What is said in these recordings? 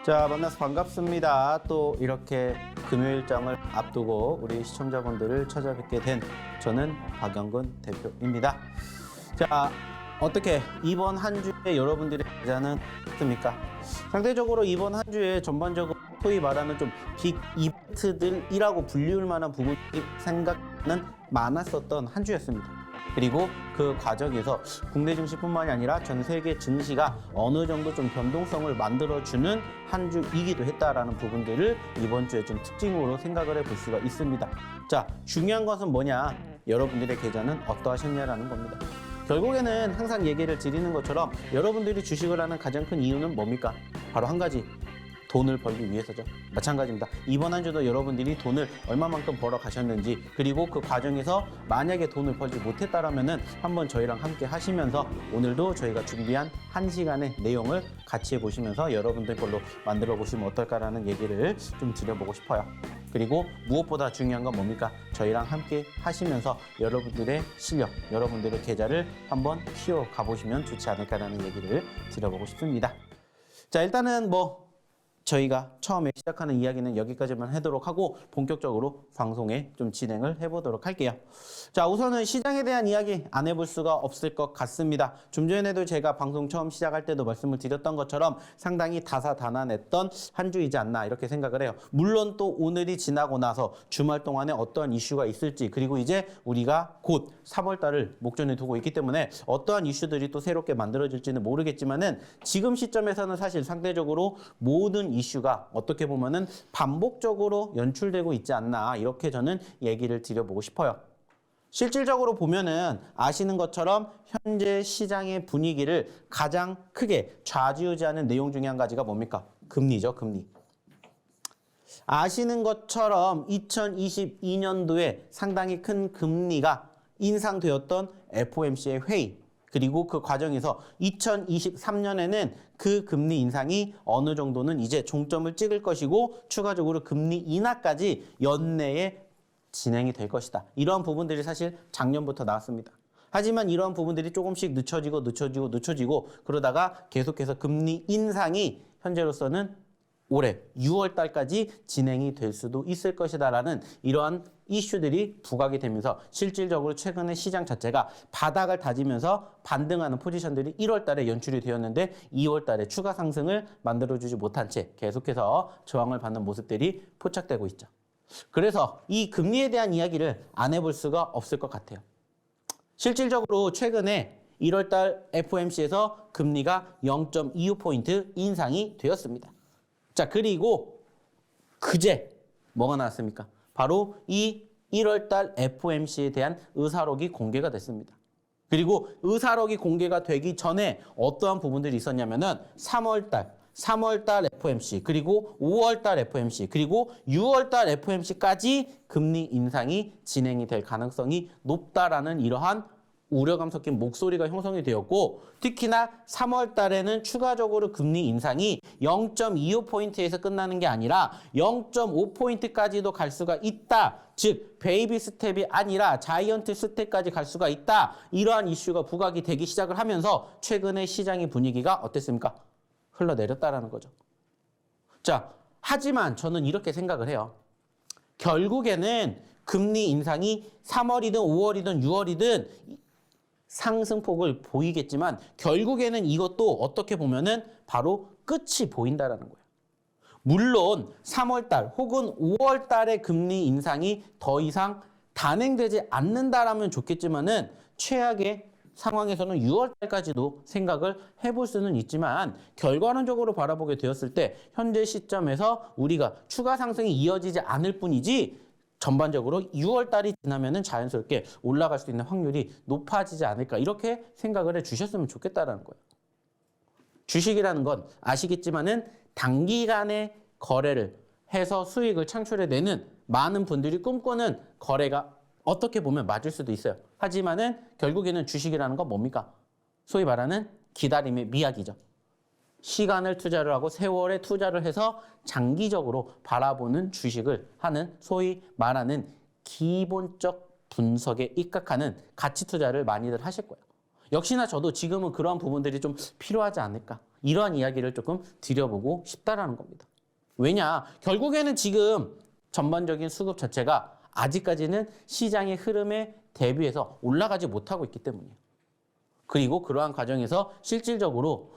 자, 만나서 반갑습니다. 또 이렇게 금요일장을 앞두고 우리 시청자분들을 찾아뵙게 된 저는 박영근 대표입니다. 자, 어떻게 이번 한 주에 여러분들의 계좌는 어떻습니까? 상대적으로 이번 한 주에 전반적으로 소위 말하는 좀 빅 이벤트들이라고 불리울 만한 부분이 생각은 많았었던 한 주였습니다. 그리고 그 과정에서 국내 증시뿐만이 아니라 전 세계 증시가 어느 정도 좀 변동성을 만들어주는 한 주이기도 했다라는 부분들을 이번 주에 좀 특징으로 생각을 해볼 수가 있습니다. 자, 중요한 것은 뭐냐? 여러분들의 계좌는 어떠하셨냐라는 겁니다. 결국에는 항상 얘기를 드리는 것처럼 여러분들이 주식을 하는 가장 큰 이유는 뭡니까? 바로 한 가지. 돈을 벌기 위해서죠. 마찬가지입니다. 이번 한 주도 여러분들이 돈을 얼마만큼 벌어 가셨는지, 그리고 그 과정에서 만약에 돈을 벌지 못했다라면은 한번 저희랑 함께 하시면서 오늘도 저희가 준비한 1시간의 내용을 같이 해보시면서 여러분들 걸로 만들어 보시면 어떨까라는 얘기를 좀 드려보고 싶어요. 그리고 무엇보다 중요한 건 뭡니까? 저희랑 함께 하시면서 여러분들의 실력, 여러분들의 계좌를 한번 키워가 보시면 좋지 않을까라는 얘기를 드려보고 싶습니다. 자, 일단은 저희가 처음에 시작하는 이야기는 여기까지만 하도록 하고 본격적으로 방송에 좀 진행을 해보도록 할게요. 자, 우선은 시장에 대한 이야기 안 해볼 수가 없을 것 같습니다. 좀 전에도 제가 방송 처음 시작할 때도 말씀을 드렸던 것처럼 상당히 다사다난했던 한 주이지 않나 이렇게 생각을 해요. 물론 또 오늘이 지나고 나서 주말 동안에 어떠한 이슈가 있을지, 그리고 이제 우리가 곧 3월 달을 목전에 두고 있기 때문에 어떠한 이슈들이 또 새롭게 만들어질지는 모르겠지만은 지금 시점에서는 사실 상대적으로 모든 이슈가 어떻게 보면은 반복적으로 연출되고 있지 않나 이렇게 저는 얘기를 드려보고 싶어요. 실질적으로 보면은 아시는 것처럼 현재 시장의 분위기를 가장 크게 좌지우지하는 내용 중에 한 가지가 뭡니까? 금리죠, 금리. 아시는 것처럼 2022년도에 상당히 큰 금리가 인상되었던 FOMC의 회의, 그리고 그 과정에서 2023년에는 그 금리 인상이 어느 정도는 이제 종점을 찍을 것이고 추가적으로 금리 인하까지 연내에 진행이 될 것이다. 이러한 부분들이 사실 작년부터 나왔습니다. 하지만 이러한 부분들이 조금씩 늦춰지고 그러다가 계속해서 금리 인상이 현재로서는 올해 6월 달까지 진행이 될 수도 있을 것이다라는 이러한 이슈들이 부각이 되면서 실질적으로 최근에 시장 자체가 바닥을 다지면서 반등하는 포지션들이 1월 달에 연출이 되었는데 2월 달에 추가 상승을 만들어주지 못한 채 계속해서 저항을 받는 모습들이 포착되고 있죠. 그래서 이 금리에 대한 이야기를 안 해볼 수가 없을 것 같아요. 실질적으로 최근에 1월 달 FOMC에서 금리가 0.25포인트 인상이 되었습니다. 자, 그리고 그제 뭐가 나왔습니까? 바로 이 1월 달 FOMC에 대한 의사록이 공개가 됐습니다. 그리고 의사록이 공개가 되기 전에 어떠한 부분들이 있었냐면은 3월 달 FOMC, 그리고 5월 달 FOMC, 그리고 6월 달 FOMC까지 금리 인상이 진행이 될 가능성이 높다라는 이러한 우려감 섞인 목소리가 형성이 되었고, 특히나 3월 달에는 추가적으로 금리 인상이 0.25포인트에서 끝나는 게 아니라 0.5포인트까지도 갈 수가 있다. 즉 베이비 스텝이 아니라 자이언트 스텝까지 갈 수가 있다. 이러한 이슈가 부각이 되기 시작을 하면서 최근에 시장의 분위기가 어땠습니까? 흘러내렸다라는 거죠. 자, 하지만 저는 이렇게 생각을 해요. 결국에는 금리 인상이 3월이든 5월이든 6월이든 상승폭을 보이겠지만 결국에는 이것도 어떻게 보면은 바로 끝이 보인다라는 거예요. 물론 3월 달 혹은 5월 달의 금리 인상이 더 이상 단행되지 않는다라면 좋겠지만은 최악의 상황에서는 6월 달까지도 생각을 해볼 수는 있지만 결과론적으로 바라보게 되었을 때 현재 시점에서 우리가 추가 상승이 이어지지 않을 뿐이지 전반적으로 6월 달이 지나면은 자연스럽게 올라갈 수 있는 확률이 높아지지 않을까 이렇게 생각을 해 주셨으면 좋겠다라는 거예요. 주식이라는 건 아시겠지만은 단기간에 거래를 해서 수익을 창출해내는 많은 분들이 꿈꾸는 거래가 어떻게 보면 맞을 수도 있어요. 하지만은 결국에는 주식이라는 건 뭡니까? 소위 말하는 기다림의 미학이죠. 시간을 투자를 하고 세월에 투자를 해서 장기적으로 바라보는 주식을 하는 소위 말하는 기본적 분석에 입각하는 가치 투자를 많이들 하실 거예요. 역시나 저도 지금은 그러한 부분들이 좀 필요하지 않을까. 이러한 이야기를 조금 드려보고 싶다라는 겁니다. 왜냐? 결국에는 지금 전반적인 수급 자체가 아직까지는 시장의 흐름에 대비해서 올라가지 못하고 있기 때문이에요. 그리고 그러한 과정에서 실질적으로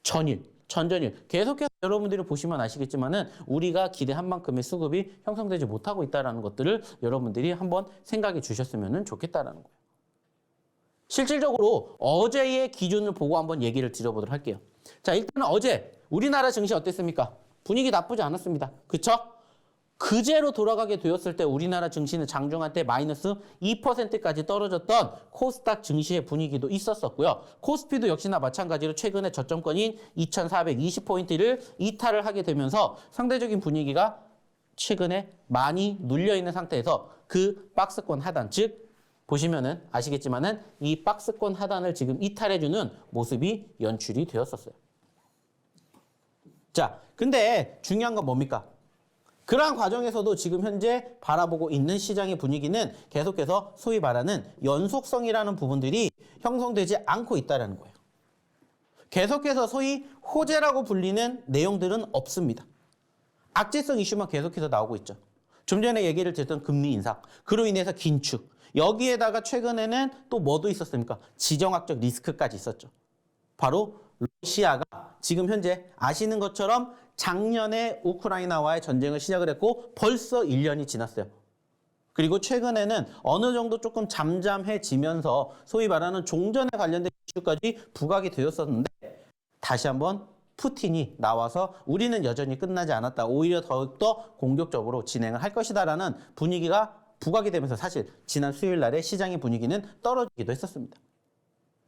전전일 계속해서 여러분들이 보시면 아시겠지만은 우리가 기대한 만큼의 수급이 형성되지 못하고 있다는 것들을 여러분들이 한번 생각해 주셨으면 좋겠다라는 거예요. 실질적으로 어제의 기준을 보고 한번 얘기를 드려보도록 할게요. 자, 일단 어제 우리나라 증시 어땠습니까? 분위기 나쁘지 않았습니다. 그쵸? 그제로 돌아가게 되었을 때 우리나라 증시는 장중한 때 마이너스 2%까지 떨어졌던 코스닥 증시의 분위기도 있었었고요. 코스피도 역시나 마찬가지로 최근에 저점권인 2420포인트를 이탈을 하게 되면서 상대적인 분위기가 최근에 많이 눌려있는 상태에서 그 박스권 하단, 즉 보시면은 아시겠지만은 이 박스권 하단을 지금 이탈해주는 모습이 연출이 되었었어요. 자, 근데 중요한 건 뭡니까? 그러한 과정에서도 지금 현재 바라보고 있는 시장의 분위기는 계속해서 소위 말하는 연속성이라는 부분들이 형성되지 않고 있다는 거예요. 계속해서 소위 호재라고 불리는 내용들은 없습니다. 악재성 이슈만 계속해서 나오고 있죠. 좀 전에 얘기를 드렸던 금리 인상, 그로 인해서 긴축, 여기에다가 최근에는 또 뭐도 있었습니까? 지정학적 리스크까지 있었죠. 바로 러시아가 지금 현재 아시는 것처럼 작년에 우크라이나와의 전쟁을 시작을 했고 벌써 1년이 지났어요. 그리고 최근에는 어느 정도 조금 잠잠해지면서 소위 말하는 종전에 관련된 이슈까지 부각이 되었었는데 다시 한번 푸틴이 나와서 우리는 여전히 끝나지 않았다. 오히려 더욱더 공격적으로 진행을 할 것이다라는 분위기가 부각이 되면서 사실 지난 수요일 날에 시장의 분위기는 떨어지기도 했었습니다.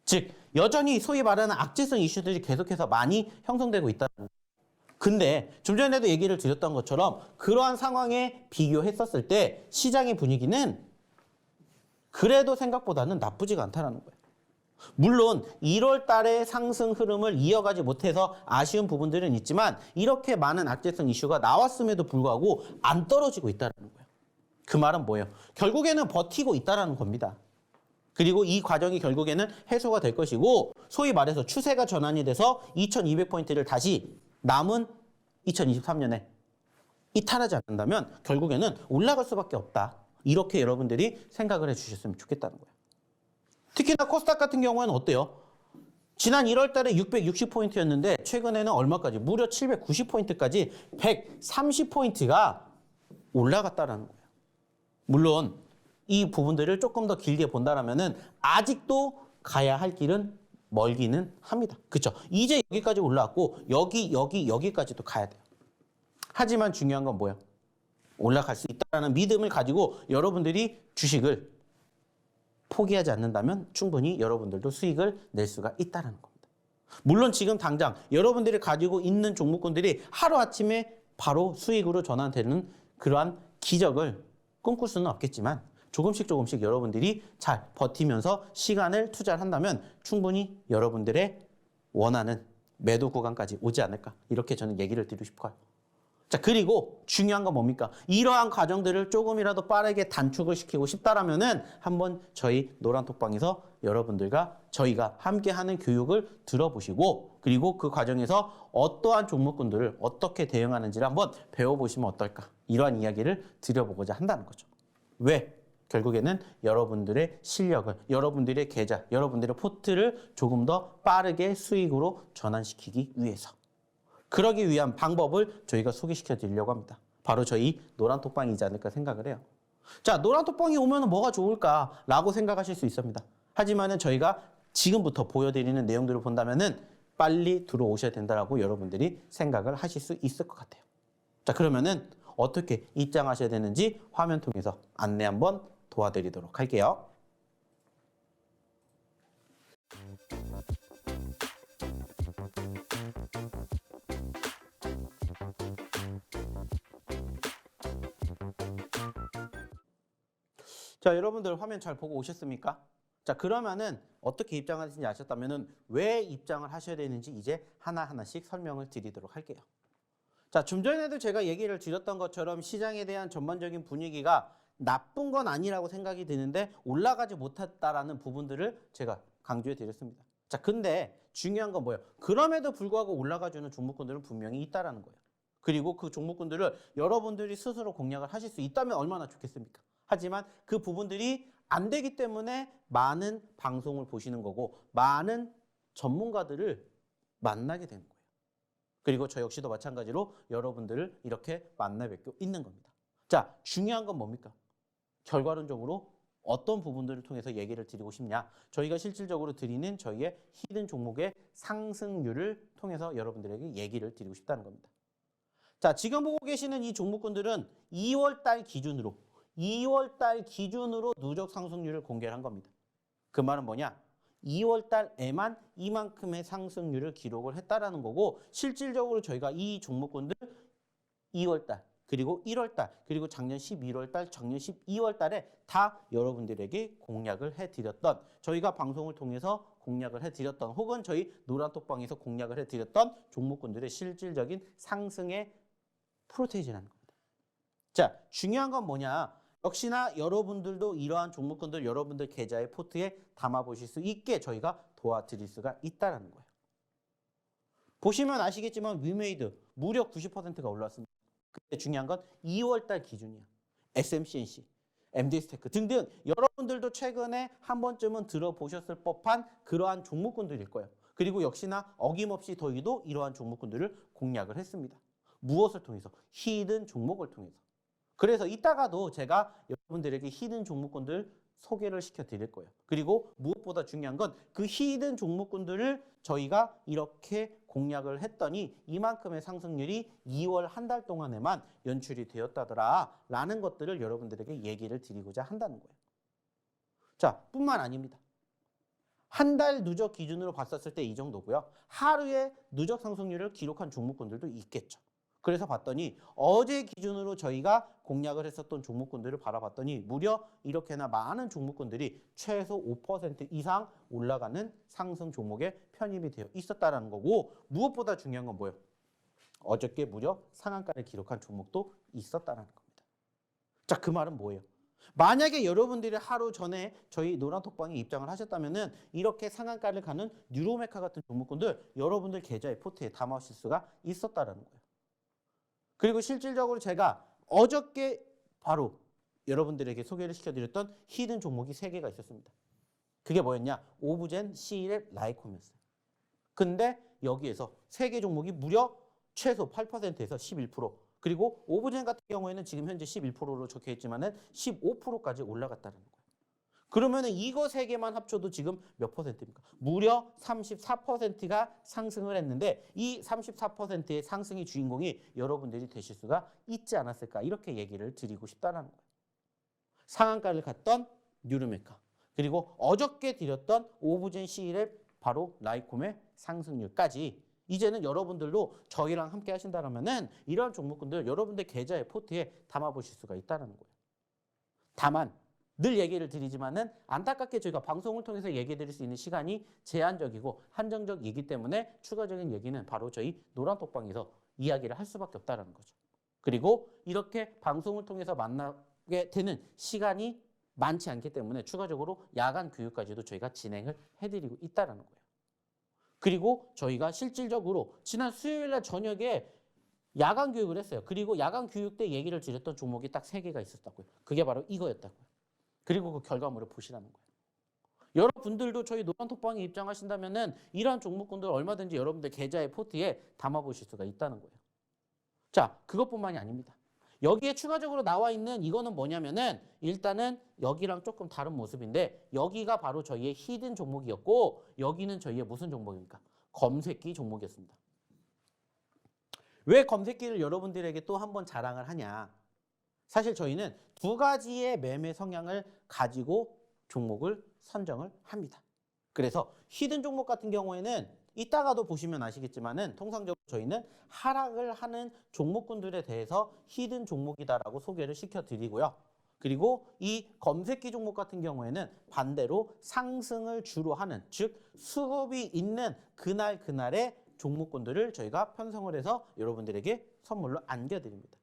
즉 여전히 소위 말하는 악재성 이슈들이 계속해서 많이 형성되고 있다는 거예요. 근데 좀 전에도 얘기를 드렸던 것처럼 그러한 상황에 비교했었을 때 시장의 분위기는 그래도 생각보다는 나쁘지가 않다는 거예요. 물론 1월 달에 상승 흐름을 이어가지 못해서 아쉬운 부분들은 있지만 이렇게 많은 악재성 이슈가 나왔음에도 불구하고 안 떨어지고 있다는 거예요. 그 말은 뭐예요? 결국에는 버티고 있다는 겁니다. 그리고 이 과정이 결국에는 해소가 될 것이고 소위 말해서 추세가 전환이 돼서 2200포인트를 다시 남은 2023년에 이탈하지 않는다면 결국에는 올라갈 수밖에 없다. 이렇게 여러분들이 생각을 해주셨으면 좋겠다는 거예요. 특히나 코스닥 같은 경우에는 어때요? 지난 1월 달에 660포인트였는데 최근에는 얼마까지? 무려 790포인트까지 130포인트가 올라갔다는 거예요. 물론 이 부분들을 조금 더 길게 본다라면은 아직도 가야 할 길은 멀기는 합니다. 그렇죠? 이제 여기까지 올라왔고 여기까지도 가야 돼요. 하지만 중요한 건 뭐예요? 올라갈 수 있다는 믿음을 가지고 여러분들이 주식을 포기하지 않는다면 충분히 여러분들도 수익을 낼 수가 있다는 겁니다. 물론 지금 당장 여러분들이 가지고 있는 종목군들이 하루아침에 바로 수익으로 전환되는 그러한 기적을 꿈꿀 수는 없겠지만 조금씩 여러분들이 잘 버티면서 시간을 투자를 한다면 충분히 여러분들의 원하는 매도 구간까지 오지 않을까 이렇게 저는 얘기를 드리고 싶어요. 자, 그리고 중요한 건 뭡니까? 이러한 과정들을 조금이라도 빠르게 단축을 시키고 싶다라면은 한번 저희 노란톡방에서 여러분들과 저희가 함께하는 교육을 들어보시고 그리고 그 과정에서 어떠한 종목군들을 어떻게 대응하는지를 한번 배워보시면 어떨까 이러한 이야기를 드려보고자 한다는 거죠. 왜? 결국에는 여러분들의 실력을, 여러분들의 계좌, 여러분들의 포트를 조금 더 빠르게 수익으로 전환시키기 위해서. 그러기 위한 방법을 저희가 소개시켜 드리려고 합니다. 바로 저희 노란톡방이지 않을까 생각을 해요. 자, 노란톡방이 오면 뭐가 좋을까라고 생각하실 수 있습니다. 하지만은 저희가 지금부터 보여드리는 내용들을 본다면은 빨리 들어오셔야 된다라고 여러분들이 생각을 하실 수 있을 것 같아요. 자, 그러면은 어떻게 입장하셔야 되는지 화면 통해서 안내 한번 도와드리도록 할게요. 자, 여러분들 화면 잘 보고 오셨습니까? 자, 그러면은 어떻게 입장하시는지 아셨다면은 왜 입장을 하셔야 되는지 이제 하나하나씩 설명을 드리도록 할게요. 자, 좀 전에도 제가 얘기를 드렸던 것처럼 시장에 대한 전반적인 분위기가 나쁜 건 아니라고 생각이 드는데 올라가지 못했다라는 부분들을 제가 강조해 드렸습니다. 자, 근데 중요한 건 뭐예요? 그럼에도 불구하고 올라가주는 종목군들은 분명히 있다라는 거예요. 그리고 그 종목군들을 여러분들이 스스로 공략을 하실 수 있다면 얼마나 좋겠습니까? 하지만 그 부분들이 안 되기 때문에 많은 방송을 보시는 거고 많은 전문가들을 만나게 되는 거예요. 그리고 저 역시도 마찬가지로 여러분들을 이렇게 만나 뵙고 있는 겁니다. 자, 중요한 건 뭡니까? 결과론적으로 어떤 부분들을 통해서 얘기를 드리고 싶냐? 저희가 실질적으로 드리는 저희의 히든 종목의 상승률을 통해서 여러분들에게 얘기를 드리고 싶다는 겁니다. 자, 지금 보고 계시는 이 종목군들은 2월 달 기준으로 누적 상승률을 공개를 한 겁니다. 그 말은 뭐냐? 2월 달에만 이만큼의 상승률을 기록을 했다라는 거고 실질적으로 저희가 이 종목군들 2월 달 그리고 1월 달 그리고 작년 11월 달, 작년 12월 달에 다 여러분들에게 공략을 해드렸던 저희가 방송을 통해서 공략을 해드렸던 혹은 저희 노란톡방에서 공략을 해드렸던 종목군들의 실질적인 상승의 프로테이지라는 겁니다. 자, 중요한 건 뭐냐? 역시나 여러분들도 이러한 종목군들 여러분들 계좌의 포트에 담아보실 수 있게 저희가 도와드릴 수가 있다는 거예요. 보시면 아시겠지만 위메이드 무려 90%가 올랐습니다. 근데 중요한 건 2월 달 기준이야. SMCNC, MD스테크 등등 여러분들도 최근에 한 번쯤은 들어보셨을 법한 그러한 종목군들일 거예요. 그리고 역시나 어김없이 저희도 이러한 종목군들을 공략을 했습니다. 무엇을 통해서? 히든 종목을 통해서. 그래서 이따가도 제가 여러분들에게 히든 종목군들 소개를 시켜드릴 거예요. 그리고 무엇보다 중요한 건 그 히든 종목군들을 저희가 이렇게 공략을 했더니 이만큼의 상승률이 2월 한 달 동안에만 연출이 되었다더라 라는 것들을 여러분들에게 얘기를 드리고자 한다는 거예요. 자, 뿐만 아닙니다. 한 달 누적 기준으로 봤었을 때 이 정도고요. 하루에 누적 상승률을 기록한 종목군들도 있겠죠. 그래서 봤더니 어제 기준으로 저희가 공략을 했었던 종목군들을 바라봤더니 무려 이렇게나 많은 종목군들이 최소 5% 이상 올라가는 상승 종목에 편입이 되어 있었다는 거고 무엇보다 중요한 건 뭐예요? 어저께 무려 상한가를 기록한 종목도 있었다는 겁니다. 자, 그 말은 뭐예요? 만약에 여러분들이 하루 전에 저희 노란톡방에 입장을 하셨다면 이렇게 상한가를 가는 뉴로메카 같은 종목군들 여러분들 계좌의 포트에 담아오실 수가 있었다는 거예요. 그리고 실질적으로 제가 어저께 바로 여러분들에게 소개를 시켜드렸던 히든 종목이 3개가 있었습니다. 그게 뭐였냐? 오브젠, C랩, 라이콤이었어요. 근데 여기에서 3개 종목이 무려 최소 8%에서 11% 그리고 오브젠 같은 경우에는 지금 현재 11%로 적혀 있지만은 15%까지 올라갔다는 거예요. 그러면은 이거 3개만 합쳐도 지금 몇 퍼센트입니까? 무려 34%가 상승을 했는데 이 34%의 상승의 주인공이 여러분들이 되실 수가 있지 않았을까 이렇게 얘기를 드리고 싶다는 거예요. 상한가를 갔던 뉴르메카 그리고 어저께 드렸던 오브젠 C랩 바로 라이콤의 상승률까지 이제는 여러분들도 저희랑 함께 하신다면은 이런 종목군들 여러분들 계좌의 포트에 담아보실 수가 있다는 거예요. 다만 늘 얘기를 드리지만은 안타깝게 저희가 방송을 통해서 얘기 드릴 수 있는 시간이 제한적이고 한정적이기 때문에 추가적인 얘기는 바로 저희 노란톡방에서 이야기를 할 수밖에 없다는 거죠. 그리고 이렇게 방송을 통해서 만나게 되는 시간이 많지 않기 때문에 추가적으로 야간 교육까지도 저희가 진행을 해드리고 있다는 거예요. 그리고 저희가 실질적으로 지난 수요일 날 저녁에 야간 교육을 했어요. 그리고 야간 교육 때 얘기를 드렸던 종목이 딱 3개가 있었다고요. 그게 바로 이거였다고요. 그리고 그 결과물을 보시라는 거예요. 여러분들도 저희 노란톡방에 입장하신다면은 이러한 종목군들 얼마든지 여러분들 계좌의 포트에 담아보실 수가 있다는 거예요. 자, 그것뿐만이 아닙니다. 여기에 추가적으로 나와 있는 이거는 뭐냐면은 일단은 여기랑 조금 다른 모습인데 여기가 바로 저희의 히든 종목이었고 여기는 저희의 무슨 종목입니까? 검색기 종목이었습니다. 왜 검색기를 여러분들에게 또 한번 자랑을 하냐? 사실 저희는 2가지의 매매 성향을 가지고 종목을 선정을 합니다. 그래서 히든 종목 같은 경우에는 이따가도 보시면 아시겠지만은 통상적으로 저희는 하락을 하는 종목군들에 대해서 히든 종목이다라고 소개를 시켜드리고요. 그리고 이 검색기 종목 같은 경우에는 반대로 상승을 주로 하는 즉 수급이 있는 그날의 종목군들을 저희가 편성을 해서 여러분들에게 선물로 안겨드립니다.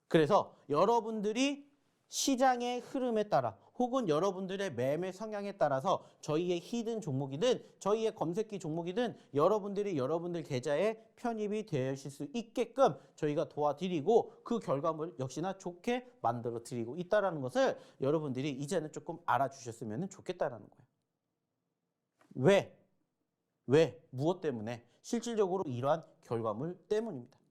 그래서 여러분들이 시장의 흐름에 따라 혹은 여러분들의 매매 성향에 따라서 저희의 히든 종목이든 저희의 검색기 종목이든 여러분들이 여러분들 계좌에 편입이 되실 수 있게끔 저희가 도와드리고 그 결과물 역시나 좋게 만들어 드리고 있다는 것을 여러분들이 이제는 조금 알아주셨으면 좋겠다라는 거예요. 왜? 무엇 때문에? 실질적으로 이러한 결과물 때문입니다.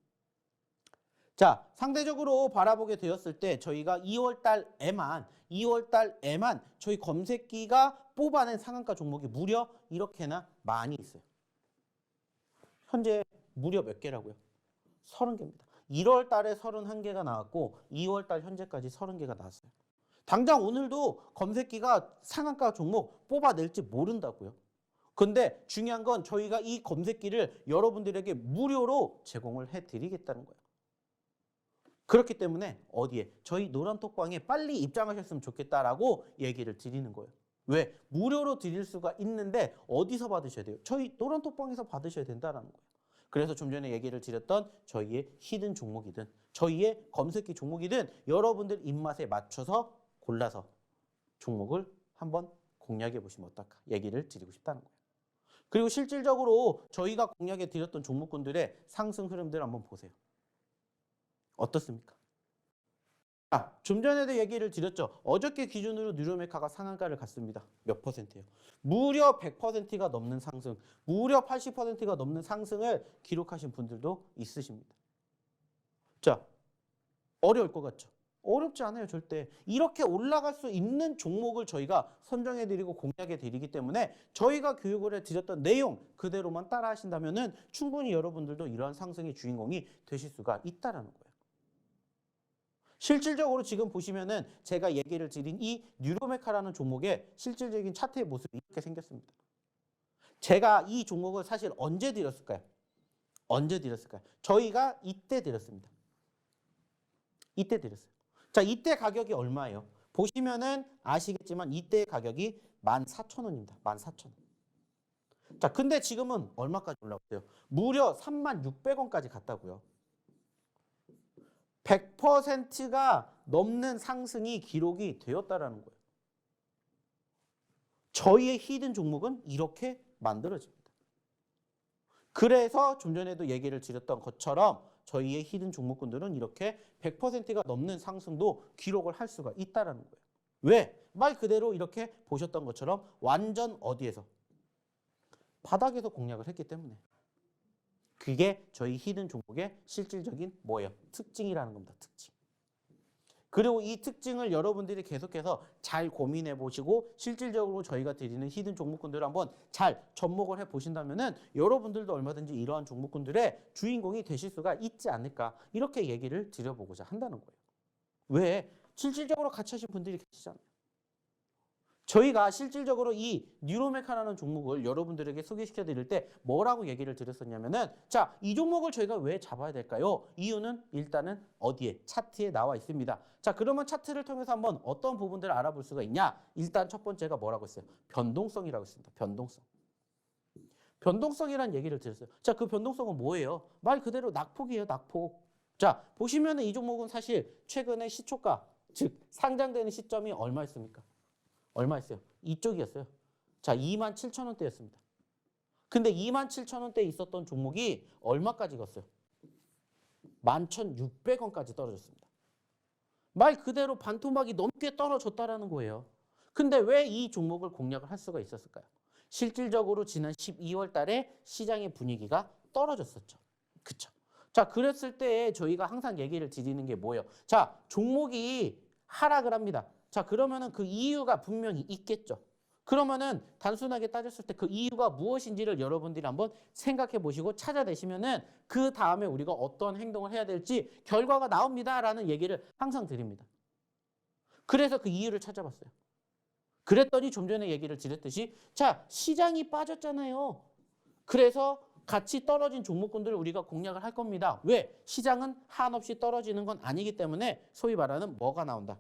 자, 상대적으로 바라보게 되었을 때 저희가 2월 달에만 저희 검색기가 뽑아낸 상한가 종목이 무려 이렇게나 많이 있어요. 현재 무려 몇 개라고요? 30개입니다. 1월 달에 31개가 나왔고 2월 달 현재까지 30개가 나왔어요. 당장 오늘도 검색기가 상한가 종목 뽑아낼지 모른다고요. 근데 중요한 건 저희가 이 검색기를 여러분들에게 무료로 제공을 해드리겠다는 거예요. 그렇기 때문에 어디에? 저희 노란톡방에 빨리 입장하셨으면 좋겠다라고 얘기를 드리는 거예요. 왜? 무료로 드릴 수가 있는데 어디서 받으셔야 돼요? 저희 노란톡방에서 받으셔야 된다는 거예요. 그래서 좀 전에 얘기를 드렸던 저희의 히든 종목이든 저희의 검색기 종목이든 여러분들 입맛에 맞춰서 골라서 종목을 한번 공략해 보시면 어떨까 얘기를 드리고 싶다는 거예요. 그리고 실질적으로 저희가 공략해 드렸던 종목군들의 상승 흐름들 한번 보세요. 어떻습니까? 좀 전에도 얘기를 드렸죠. 어저께 기준으로 뉴로메카가 상한가를 갔습니다. 몇 %예요? 무려 100%가 넘는 상승, 무려 80%가 넘는 상승을 기록하신 분들도 있으십니다. 자, 어려울 것 같죠? 어렵지 않아요, 절대. 이렇게 올라갈 수 있는 종목을 저희가 선정해드리고 공략해드리기 때문에 저희가 교육을 해드렸던 내용 그대로만 따라 하신다면 충분히 여러분들도 이러한 상승의 주인공이 되실 수가 있다는 거예요. 실질적으로 지금 보시면은 제가 얘기를 드린 이 뉴로메카라는 종목의 실질적인 차트의 모습이 이렇게 생겼습니다. 제가 이 종목을 사실 언제 드렸을까요? 저희가 이때 드렸습니다. 이때 드렸어요. 자, 이때 가격이 얼마예요? 보시면은 아시겠지만 이때 가격이 14,000원입니다. 14,000원. 자, 근데 지금은 얼마까지 올라왔어요? 무려 36,600원까지 갔다고요. 100%가 넘는 상승이 기록이 되었다라는 거예요. 저희의 히든 종목은 이렇게 만들어집니다. 그래서 좀 전에도 얘기를 드렸던 것처럼 저희의 히든 종목군들은 이렇게 100%가 넘는 상승도 기록을 할 수가 있다는 거예요. 왜? 말 그대로 이렇게 보셨던 것처럼 완전 어디에서? 바닥에서 공략을 했기 때문에. 그게 저희 히든 종목의 실질적인 뭐예요? 특징이라는 겁니다. 특징. 그리고 이 특징을 여러분들이 계속해서 잘 고민해 보시고 실질적으로 저희가 드리는 히든 종목군들을 한번 잘 접목을 해 보신다면은 여러분들도 얼마든지 이러한 종목군들의 주인공이 되실 수가 있지 않을까 이렇게 얘기를 드려보고자 한다는 거예요. 왜? 실질적으로 같이 하신 분들이 계시잖아요. 저희가 실질적으로 이 뉴로메카라는 종목을 여러분들에게 소개시켜 드릴 때 뭐라고 얘기를 드렸었냐면은 자, 이 종목을 저희가 왜 잡아야 될까요? 이유는 일단은 어디에? 차트에 나와 있습니다. 자, 그러면 차트를 통해서 한번 어떤 부분들을 알아볼 수가 있냐? 일단 첫 번째가 뭐라고 했어요? 변동성이라고 했습니다. 변동성. 변동성이라는 얘기를 드렸어요. 자, 그 변동성은 뭐예요? 말 그대로 낙폭이에요, 낙폭. 자, 보시면은 이 종목은 사실 최근에 시초가, 즉 상장되는 시점이 얼마였습니까? 얼마였어요? 이쪽이었어요. 자, 27,000원대였습니다. 근데 27,000원대에 있었던 종목이 얼마까지 갔어요? 11,600원까지 떨어졌습니다. 말 그대로 반토막이 넘게 떨어졌다라는 거예요. 근데 왜 이 종목을 공략을 할 수가 있었을까요? 실질적으로 지난 12월 달에 시장의 분위기가 떨어졌었죠. 그쵸? 자, 그랬을 때 저희가 항상 얘기를 드리는 게 뭐예요? 자, 종목이 하락을 합니다. 자, 그러면은 그 이유가 분명히 있겠죠. 그러면은 단순하게 따졌을 때 그 이유가 무엇인지를 여러분들이 한번 생각해 보시고 찾아내시면은 그 다음에 우리가 어떤 행동을 해야 될지 결과가 나옵니다라는 얘기를 항상 드립니다. 그래서 그 이유를 찾아봤어요. 그랬더니 좀 전에 얘기를 드렸듯이 자, 시장이 빠졌잖아요. 그래서 같이 떨어진 종목군들을 우리가 공략을 할 겁니다. 왜? 시장은 한없이 떨어지는 건 아니기 때문에 소위 말하는 뭐가 나온다?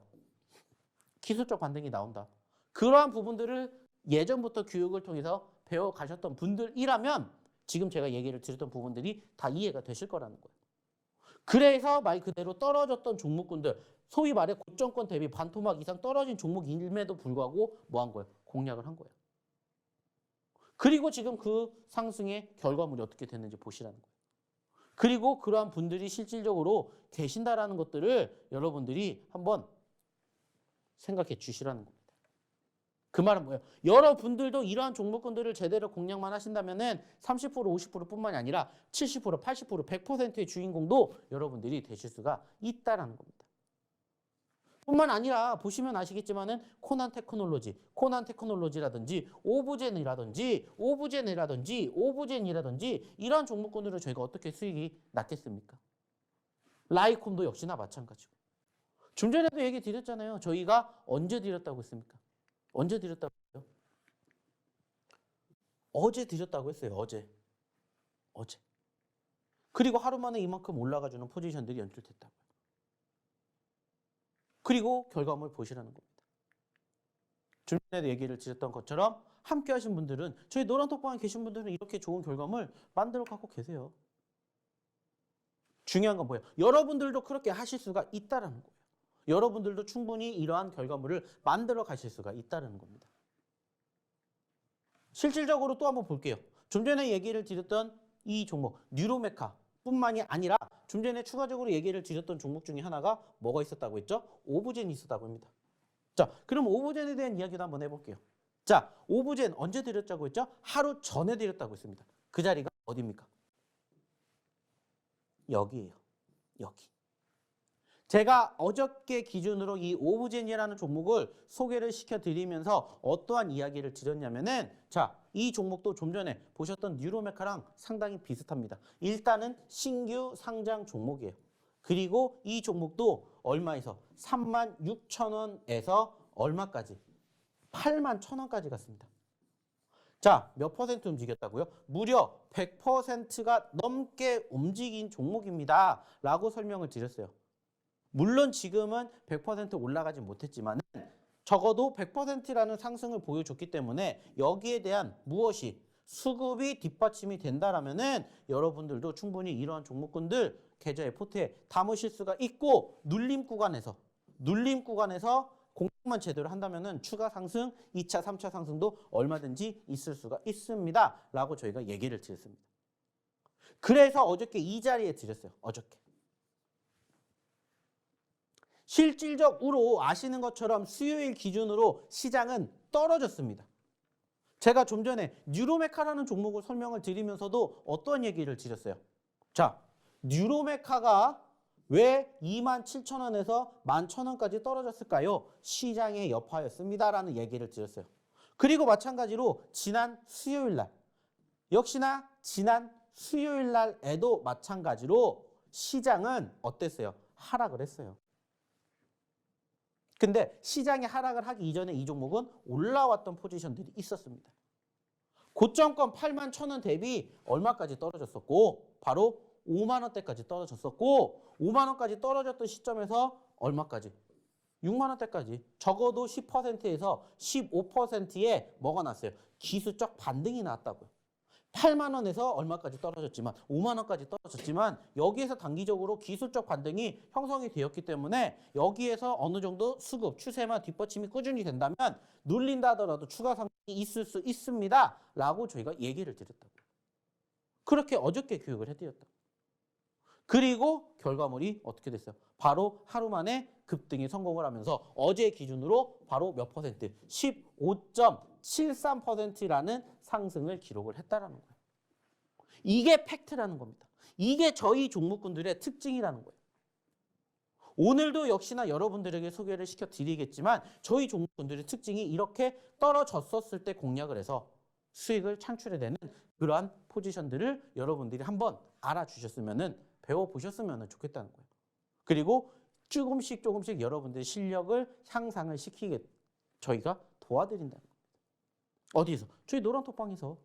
기술적 반등이 나온다. 그러한 부분들을 예전부터 교육을 통해서 배워가셨던 분들이라면 지금 제가 얘기를 드렸던 부분들이 다 이해가 되실 거라는 거예요. 그래서 말 그대로 떨어졌던 종목군들, 소위 말해 고점권 대비 반토막 이상 떨어진 종목임에도 불구하고 뭐 한 거예요? 공략을 한 거예요. 그리고 지금 그 상승의 결과물이 어떻게 됐는지 보시라는 거예요. 그리고 그러한 분들이 실질적으로 계신다라는 것들을 여러분들이 한번 생각해 주시라는 겁니다. 그 말은 뭐예요? 여러분들도 이러한 종목군들을 제대로 공략만 하신다면은 30%, 50%뿐만이 아니라 70%, 80%, 100%의 주인공도 여러분들이 되실 수가 있다라는 겁니다. 뿐만 아니라 보시면 아시겠지만은 코난 테크놀로지라든지 오브젠이라든지 이러한 종목군으로 저희가 어떻게 수익이 났겠습니까? 라이콤도 역시나 마찬가지고. 좀 전에도 얘기 드렸잖아요. 저희가 언제 드렸다고 했습니까? 언제 드렸다고 했어요? 어제 드렸다고 했어요. 어제. 그리고 하루 만에 이만큼 올라가주는 포지션들이 연출됐다고요. 그리고 결과물 보시라는 겁니다. 좀 전에도 얘기를 드렸던 것처럼 함께 하신 분들은, 저희 노란톡방에 계신 분들은 이렇게 좋은 결과물 만들어 갖고 계세요. 중요한 건 뭐예요? 여러분들도 그렇게 하실 수가 있다는 거예요. 여러분들도 충분히 이러한 결과물을 만들어 가실 수가 있다는 겁니다. 실질적으로 또 한번 볼게요. 좀 전에 얘기를 드렸던 이 종목 뉴로메카 뿐만이 아니라 좀 전에 추가적으로 얘기를 드렸던 종목 중에 하나가 뭐가 있었다고 했죠? 오브젠이 있었다고 합니다. 자, 그럼 오브젠에 대한 이야기도 한번 해볼게요. 자, 오브젠 언제 드렸다고 했죠? 하루 전에 드렸다고 했습니다. 그 자리가 어디입니까? 여기예요. 여기. 제가 어저께 기준으로 이 오브젠이라는 종목을 소개를 시켜드리면서 어떠한 이야기를 드렸냐면은, 자, 이 종목도 좀 전에 보셨던 뉴로메카랑 상당히 비슷합니다. 일단은 신규 상장 종목이에요. 그리고 이 종목도 얼마에서 36,000원에서 얼마까지? 81,000원까지 갔습니다. 자, 몇 퍼센트 움직였다고요? 무려 100%가 넘게 움직인 종목입니다. 라고 설명을 드렸어요. 물론 지금은 100% 올라가지 못했지만 적어도 100%라는 상승을 보여줬기 때문에 여기에 대한 무엇이 수급이 뒷받침이 된다라면은 여러분들도 충분히 이러한 종목군들 계좌의 포트에 담으실 수가 있고, 눌림 구간에서 공략만 제대로 한다면은 추가 상승, 2차, 3차 상승도 얼마든지 있을 수가 있습니다. 라고 저희가 얘기를 드렸습니다. 그래서 어저께 이 자리에 드렸어요. 어저께. 실질적으로 아시는 것처럼 수요일 기준으로 시장은 떨어졌습니다. 제가 좀 전에 뉴로메카라는 종목을 설명을 드리면서도 어떤 얘기를 드렸어요? 자, 뉴로메카가 왜 27,000원에서 11,000원까지 떨어졌을까요? 시장의 여파였습니다라는 얘기를 드렸어요. 그리고 마찬가지로 지난 수요일 날, 역시나 지난 수요일 날에도 마찬가지로 시장은 어땠어요? 하락을 했어요. 근데 시장이 하락을 하기 이전에 이 종목은 올라왔던 포지션들이 있었습니다. 고점권 81,000원 대비 얼마까지 떨어졌었고, 바로 5만 원대까지 떨어졌었고, 5만 원까지 떨어졌던 시점에서 얼마까지? 6만 원대까지. 적어도 10%에서 15%의 뭐가 났어요? 기술적 반등이 나왔다고요. 8만 원에서 얼마까지 떨어졌지만, 5만 원까지 떨어졌지만, 여기에서 단기적으로 기술적 반등이 형성이 되었기 때문에 여기에서 어느 정도 수급, 추세만 뒷받침이 꾸준히 된다면 눌린다 하더라도 추가 상승이 있을 수 있습니다. 라고 저희가 얘기를 드렸다고요. 그렇게 어저께 교육을 해드렸다. 그리고 결과물이 어떻게 됐어요? 바로 하루 만에 급등이 성공을 하면서 어제 기준으로 바로 몇 퍼센트? 15.73%라는 상승을 기록을 했다라는 거예요. 이게 팩트라는 겁니다. 이게 저희 종목군들의 특징이라는 거예요. 오늘도 역시나 여러분들에게 소개를 시켜드리겠지만 저희 종목군들의 특징이 이렇게 떨어졌었을 때 공략을 해서 수익을 창출해내는 그러한 포지션들을 여러분들이 한번 알아주셨으면, 배워보셨으면 좋겠다는 거예요. 그리고 조금씩 여러분들의 실력을 향상을 시키게 저희가 도와드린다는 겁니다. 어디서? 저희 노란톡방에서.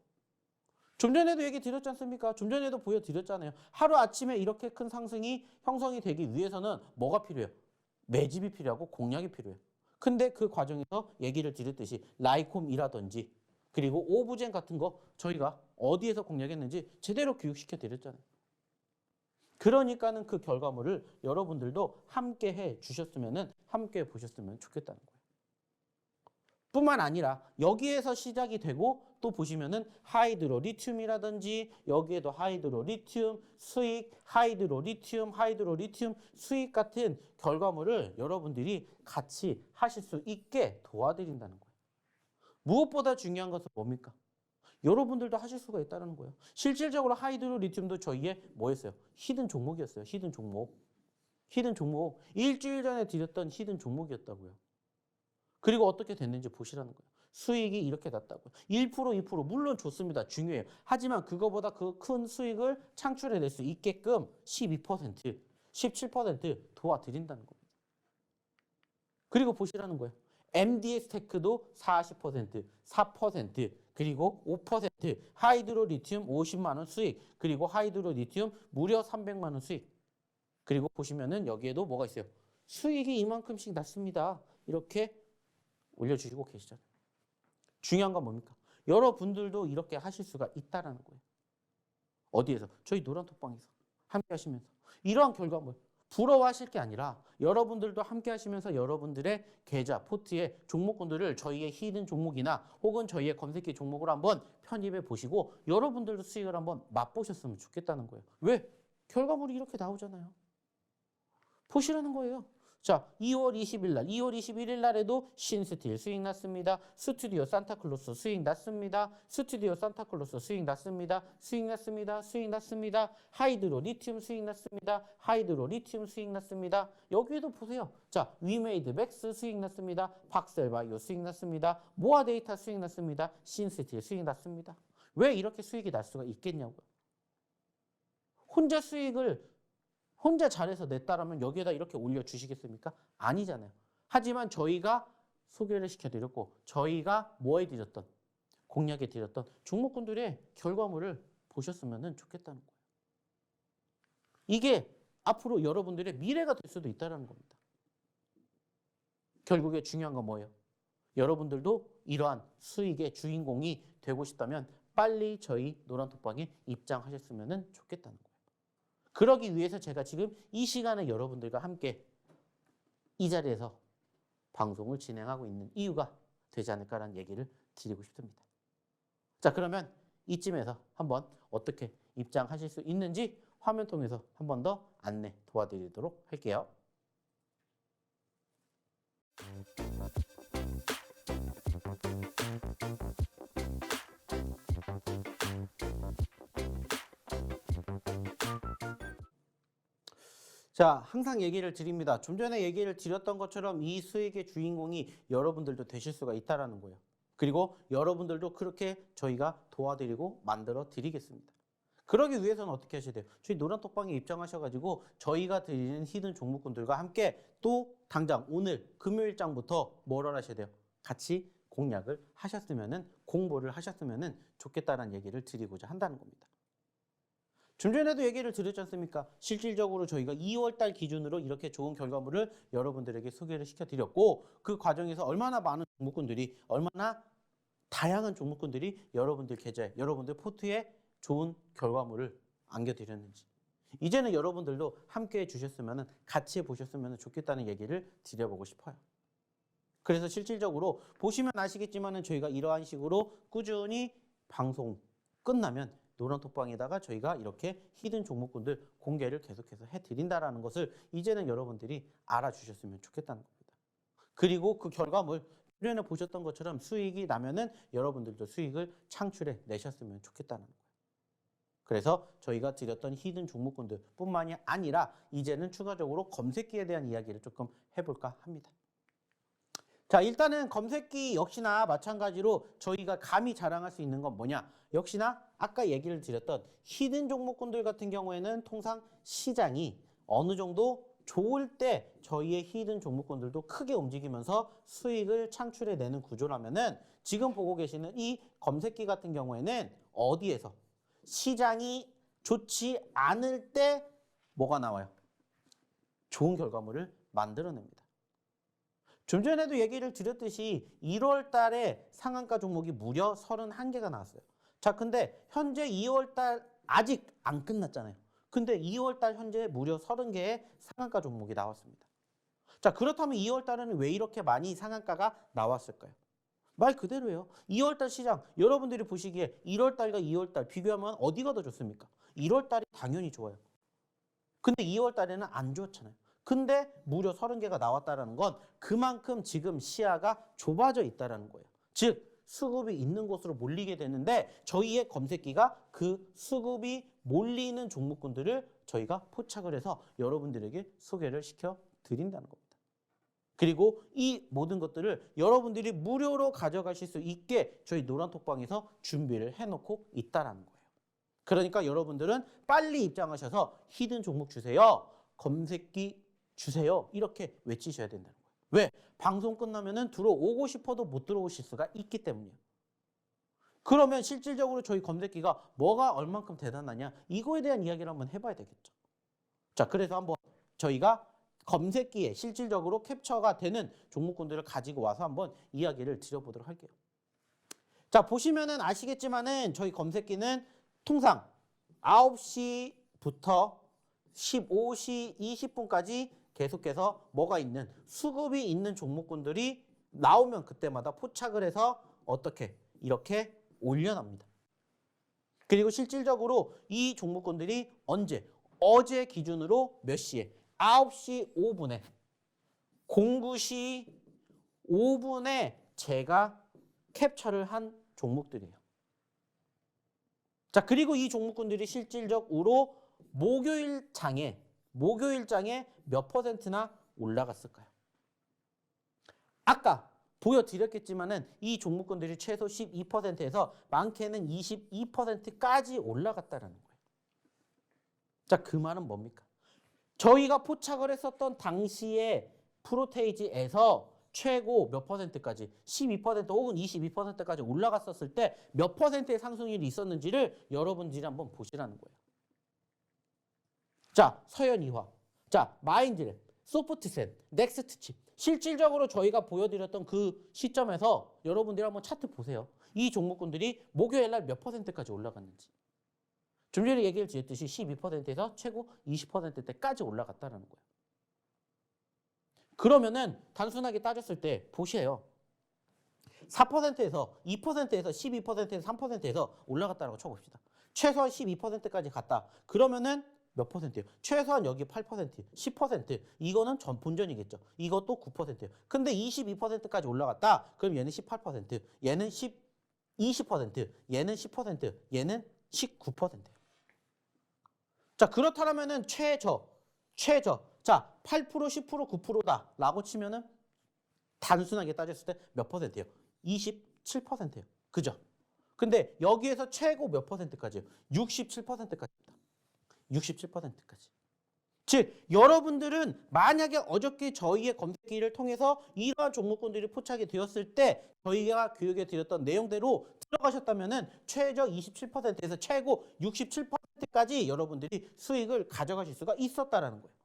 좀 전에도 얘기 드렸지 않습니까? 좀 전에도 보여드렸잖아요. 하루아침에 이렇게 큰 상승이 형성이 되기 위해서는 뭐가 필요해요? 매집이 필요하고 공략이 필요해요. 근데 그 과정에서 얘기를 드렸듯이 라이콤이라든지 그리고 오브젠 같은 거 저희가 어디에서 공략했는지 제대로 교육시켜 드렸잖아요. 그러니까는 그 결과물을 여러분들도 함께 해 주셨으면은 함께 보셨으면 좋겠다는 거예요. 뿐만 아니라 여기에서 시작이 되고 또 보시면은 하이드로리튬이라든지 여기에도 하이드로리튬, 수익, 하이드로리튬, 하이드로리튬, 수익 같은 결과물을 여러분들이 같이 하실 수 있게 도와드린다는 거예요. 무엇보다 중요한 것은 뭡니까? 여러분들도 하실 수가 있다는 거예요. 실질적으로 하이드로리튬도 저희의 뭐였어요? 히든 종목이었어요. 히든 종목. 히든 종목. 일주일 전에 드렸던 히든 종목이었다고요. 그리고 어떻게 됐는지 보시라는 거예요. 수익이 이렇게 났다고요. 1%, 2% 물론 좋습니다. 중요해요. 하지만 그거보다 그 큰 수익을 창출해낼 수 있게끔 12%, 17% 도와드린다는 겁니다. 그리고 보시라는 거예요. MDX 테크도 40%, 4%, 그리고 5%, 하이드로리튬 50만 원 수익, 그리고 하이드로리튬 무려 300만 원 수익. 그리고 보시면은 여기에도 뭐가 있어요? 수익이 이만큼씩 났습니다. 이렇게 올려주시고 계시잖아요. 중요한 건 뭡니까? 여러분들도 이렇게 하실 수가 있다라는 거예요. 어디에서? 저희 노란톡방에서 함께 하시면서 이러한 결과물 부러워하실 게 아니라 여러분들도 함께 하시면서 여러분들의 계좌, 포트의 종목군들을 저희의 히든 종목이나 혹은 저희의 검색기 종목으로 한번 편입해 보시고 여러분들도 수익을 한번 맛보셨으면 좋겠다는 거예요. 왜? 결과물이 이렇게 나오잖아요. 보시라는 거예요. 자, 2월 20일 날, 2월 21일 날에도 신스틸 수익 났습니다. 스튜디오 산타클로스 수익 났습니다. 스튜디오 산타클로스 수익 났습니다. 수익 났습니다. 수익 났습니다. 하이드로 리튬 수익 났습니다. 하이드로 리튬 수익 났습니다. 여기에도 보세요. 자, 위메이드 맥스 수익 났습니다. 박셀바이오 수익 났습니다. 모아데이터 수익 났습니다. 신스틸 수익 났습니다. 왜 이렇게 수익이 날 수가 있겠냐고요. 혼자 수익을 혼자 잘해서 냈다라면 여기에다 이렇게 올려주시겠습니까? 아니잖아요. 하지만 저희가 소개를 시켜드렸고 저희가 뭐 해드렸던 공략해드렸던 종목군들의 결과물을 보셨으면 좋겠다는 거예요. 이게 앞으로 여러분들의 미래가 될 수도 있다는 겁니다. 결국에 중요한 건 뭐예요? 여러분들도 이러한 수익의 주인공이 되고 싶다면 빨리 저희 노란톡방에 입장하셨으면 좋겠다는 거예요. 그러기 위해서 제가 지금 이 시간에 여러분들과 함께 이 자리에서 방송을 진행하고 있는 이유가 되지 않을까라는 얘기를 드리고 싶습니다. 자, 그러면 이쯤에서 한번 어떻게 입장하실 수 있는지 화면 통해서 한 번 더 안내 도와드리도록 할게요. 자, 항상 얘기를 드립니다. 좀 전에 얘기를 드렸던 것처럼 이 수익의 주인공이 여러분들도 되실 수가 있다는 거예요. 그리고 여러분들도 그렇게 저희가 도와드리고 만들어 드리겠습니다. 그러기 위해서는 어떻게 하셔야 돼요? 저희 노란톡방에 입장하셔가지고 저희가 드리는 히든 종목군들과 함께 또 당장 오늘 금요일장부터 뭐를 하셔야 돼요? 같이 공략을 하셨으면은 공부를 하셨으면은 좋겠다는 얘기를 드리고자 한다는 겁니다. 좀 전에도 얘기를 드렸지 않습니까? 실질적으로 저희가 2월달 기준으로 이렇게 좋은 결과물을 여러분들에게 소개를 시켜드렸고 그 과정에서 얼마나 많은 종목군들이 얼마나 다양한 종목군들이 여러분들 계좌에 여러분들 포트에 좋은 결과물을 안겨드렸는지 이제는 여러분들도 함께 해주셨으면 같이 보셨으면 좋겠다는 얘기를 드려보고 싶어요. 그래서 실질적으로 보시면 아시겠지만 저희가 이러한 식으로 꾸준히 방송 끝나면 노란톡방에다가 저희가 이렇게 히든 종목군들 공개를 계속해서 해드린다는 것을 이제는 여러분들이 알아주셨으면 좋겠다는 겁니다. 그리고 그 결과물 전에 보셨던 것처럼 수익이 나면은 여러분들도 수익을 창출해 내셨으면 좋겠다는 거예요. 그래서 저희가 드렸던 히든 종목군들 뿐만이 아니라 이제는 추가적으로 검색기에 대한 이야기를 조금 해볼까 합니다. 자, 일단은 검색기 역시나 마찬가지로 저희가 감히 자랑할 수 있는 건 뭐냐? 역시나 아까 얘기를 드렸던 히든 종목군들 같은 경우에는 통상 시장이 어느 정도 좋을 때 저희의 히든 종목군들도 크게 움직이면서 수익을 창출해내는 구조라면은 지금 보고 계시는 이 검색기 같은 경우에는 어디에서? 시장이 좋지 않을 때 뭐가 나와요? 좋은 결과물을 만들어냅니다. 좀 전에도 얘기를 드렸듯이 1월 달에 상한가 종목이 무려 31개가 나왔어요. 자, 근데 현재 2월 달 아직 안 끝났잖아요. 근데 2월 달 현재 무려 30개의 상한가 종목이 나왔습니다. 자, 그렇다면 2월 달에는 왜 이렇게 많이 상한가가 나왔을까요? 말 그대로예요. 2월 달 시장 여러분들이 보시기에 1월 달과 2월 달 비교하면 어디가 더 좋습니까? 1월 달이 당연히 좋아요. 근데 2월 달에는 안 좋았잖아요. 근데 무려 30개가 나왔다는 건 그만큼 지금 시야가 좁아져 있다는 거예요. 즉 수급이 있는 곳으로 몰리게 되는데 저희의 검색기가 그 수급이 몰리는 종목군들을 저희가 포착을 해서 여러분들에게 소개를 시켜드린다는 겁니다. 그리고 이 모든 것들을 여러분들이 무료로 가져가실 수 있게 저희 노란톡방에서 준비를 해놓고 있다는 거예요. 그러니까 여러분들은 빨리 입장하셔서 히든 종목 주세요. 검색기 주세요. 이렇게 외치셔야 된다는 거예요. 왜? 방송 끝나면은 들어오고 싶어도 못 들어오실 수가 있기 때문이에요. 그러면 실질적으로 저희 검색기가 뭐가 얼만큼 대단하냐? 이거에 대한 이야기를 한번 해봐야 되겠죠. 자, 그래서 한번 저희가 검색기에 실질적으로 캡처가 되는 종목군들을 가지고 와서 한번 이야기를 드려보도록 할게요. 자, 보시면은 아시겠지만은 저희 검색기는 통상 9시부터 15시 20분까지 계속해서 뭐가 있는 수급이 있는 종목군들이 나오면 그때마다 포착을 해서 어떻게 이렇게 올려납니다. 그리고 실질적으로 이 종목군들이 언제? 어제 기준으로 몇 시에? 9시 5분에 09시 5분에 제가 캡처를 한 종목들이에요. 자, 그리고 이 종목군들이 실질적으로 목요일장에 몇 퍼센트나 올라갔을까요? 아까 보여드렸겠지만은 이 종목군들이 최소 12%에서 많게는 22%까지 올라갔다는 거예요. 자, 그 말은 뭡니까? 저희가 포착을 했었던 당시에 프로테이지에서 최고 몇 퍼센트까지 12% 혹은 22%까지 올라갔었을 때 몇 퍼센트의 상승률이 있었는지를 여러분들이 한번 보시라는 거예요. 자, 서현이화, 자, 마인드랩, 소프트센, 넥스트칩. 실질적으로 저희가 보여드렸던 그 시점에서 여러분들이 한번 차트 보세요. 이 종목군들이 목요일 날 몇 퍼센트까지 올라갔는지. 좀 전에 얘기를 드렸듯이 12%에서 최고 20%대까지 올라갔다는 거예요. 그러면은 단순하게 따졌을 때 보세요. 4%에서 2%에서 12%에서 3%에서 올라갔다라고 쳐봅시다. 최소한 12%까지 갔다. 그러면은 몇 퍼센트예요? 최소한 여기 8%, 10%. 이거는 전 본전이겠죠. 이것도 9%예요. 근데 22%까지 올라갔다. 그럼 얘는 18%, 얘는 20%, 얘는 10%, 얘는 19%예요. 자, 그렇다면은 최저. 자, 8%, 10%, 9%다. 라고 치면은 단순하게 따졌을 때 몇 퍼센트예요? 27%예요. 그죠? 근데 여기에서 최고 몇 퍼센트까지요? 67%까지입니다. 67%까지. 즉, 여러분들은 만약에 어저께 저희의 검색기를 통해서 이러한 종목군들이 포착이 되었을 때 저희가 교육해 드렸던 내용대로 들어가셨다면은 최저 27%에서 최고 67%까지 여러분들이 수익을 가져가실 수가 있었다라는 거예요.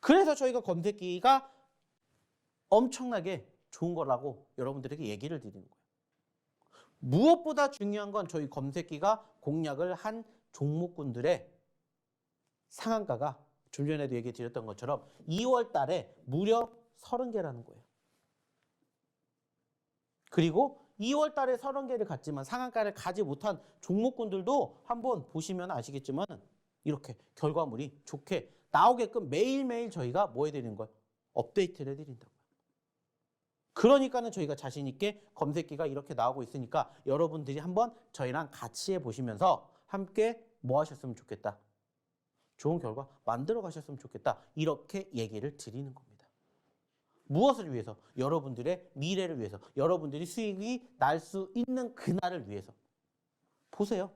그래서 저희가 검색기가 엄청나게 좋은 거라고 여러분들에게 얘기를 드리는 거예요. 무엇보다 중요한 건 저희 검색기가 공략을 한 종목군들의 상한가가 좀 전에도 얘기 드렸던 것처럼 2월 달에 무려 30개라는 거예요. 그리고 2월 달에 30개를 갔지만 상한가를 가지 못한 종목군들도 한번 보시면 아시겠지만 이렇게 결과물이 좋게 나오게끔 매일매일 저희가 뭐 해드리는 거예요? 업데이트를 해드린다고요. 그러니까는 저희가 자신 있게 검색기가 이렇게 나오고 있으니까 여러분들이 한번 저희랑 같이 해보시면서 함께 뭐 하셨으면 좋겠다. 좋은 결과 만들어 가셨으면 좋겠다. 이렇게 얘기를 드리는 겁니다. 무엇을 위해서? 여러분들의 미래를 위해서. 여러분들이 수익이 날 수 있는 그날을 위해서. 보세요.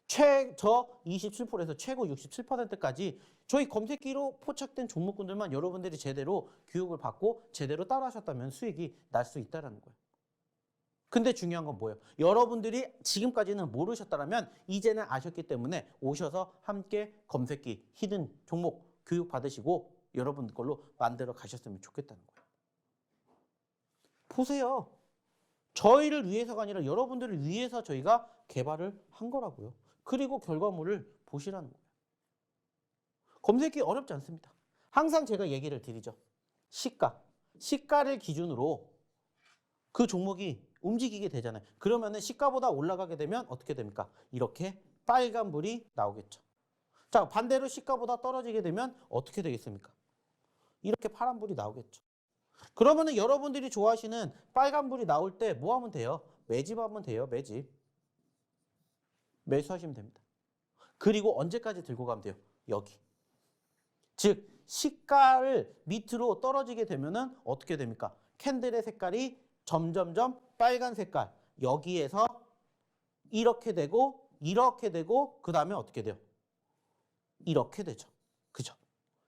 최저 27%에서 최고 67%까지 저희 검색기로 포착된 종목군들만 여러분들이 제대로 교육을 받고 제대로 따라하셨다면 수익이 날 수 있다는 거예요. 근데 중요한 건 뭐예요? 여러분들이 지금까지는 모르셨다면 이제는 아셨기 때문에 오셔서 함께 검색기, 히든 종목 교육 받으시고 여러분 걸로 만들어 가셨으면 좋겠다는 거예요. 보세요. 저희를 위해서가 아니라 여러분들을 위해서 저희가 개발을 한 거라고요. 그리고 결과물을 보시라는 거예요. 검색이 어렵지 않습니다. 항상 제가 얘기를 드리죠. 시가를 기준으로 그 종목이 움직이게 되잖아요. 그러면은 시가보다 올라가게 되면 어떻게 됩니까? 이렇게 빨간불이 나오겠죠. 자, 반대로 시가보다 떨어지게 되면 어떻게 되겠습니까? 이렇게 파란불이 나오겠죠. 그러면은 여러분들이 좋아하시는 빨간불이 나올 때 뭐 하면 돼요? 매집하면 돼요. 매수하시면 됩니다. 그리고 언제까지 들고 가면 돼요? 여기. 즉 시가를 밑으로 떨어지게 되면은 어떻게 됩니까? 캔들의 색깔이 점점점 빨간 색깔, 여기에서 이렇게 되고 그 다음에 어떻게 돼요? 이렇게 되죠. 그죠?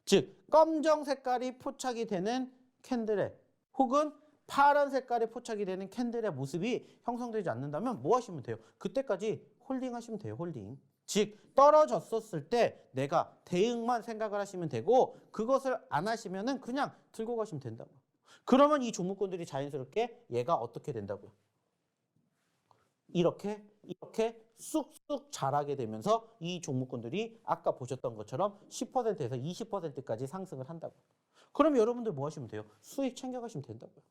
즉 검정 색깔이 포착이 되는 캔들의 혹은 파란 색깔이 포착이 되는 캔들의 모습이 형성되지 않는다면 뭐 하시면 돼요? 그때까지 홀딩 하시면 돼요. 홀딩. 즉 떨어졌었을 때 내가 대응만 생각을 하시면 되고 그것을 안 하시면은 그냥 들고 가시면 된다고요. 그러면 이 종목군들이 자연스럽게 얘가 어떻게 된다고요? 이렇게 쑥쑥 자라게 되면서 이 종목군들이 아까 보셨던 것처럼 10%에서 20%까지 상승을 한다고요. 그럼 여러분들 뭐 하시면 돼요? 수익 챙겨가시면 된다고요.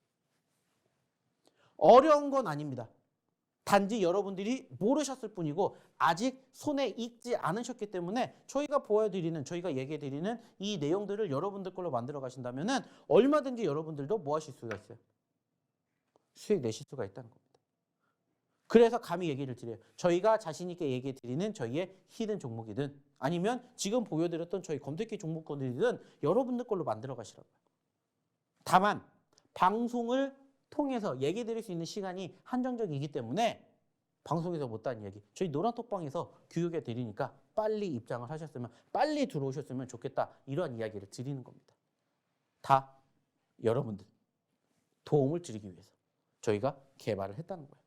어려운 건 아닙니다. 단지 여러분들이 모르셨을 뿐이고 아직 손에 익지 않으셨기 때문에 저희가 보여드리는, 저희가 얘기해드리는 이 내용들을 여러분들 걸로 만들어 가신다면은 얼마든지 여러분들도 뭐 하실 수가 있어요? 수익 내실 수가 있다는 겁니다. 그래서 감히 얘기를 드려요. 저희가 자신 있게 얘기해 드리는 저희의 히든 종목이든 아니면 지금 보여드렸던 저희 검색기 종목들이든 여러분들 걸로 만들어 가시라고요. 다만 방송을 통해서 얘기 드릴 수 있는 시간이 한정적이기 때문에 방송에서 못한 이야기, 저희 노란톡방에서 교육해 드리니까 빨리 입장을 하셨으면, 빨리 들어오셨으면 좋겠다, 이러한 이야기를 드리는 겁니다. 다 여러분들 도움을 드리기 위해서 저희가 개발을 했다는 거예요.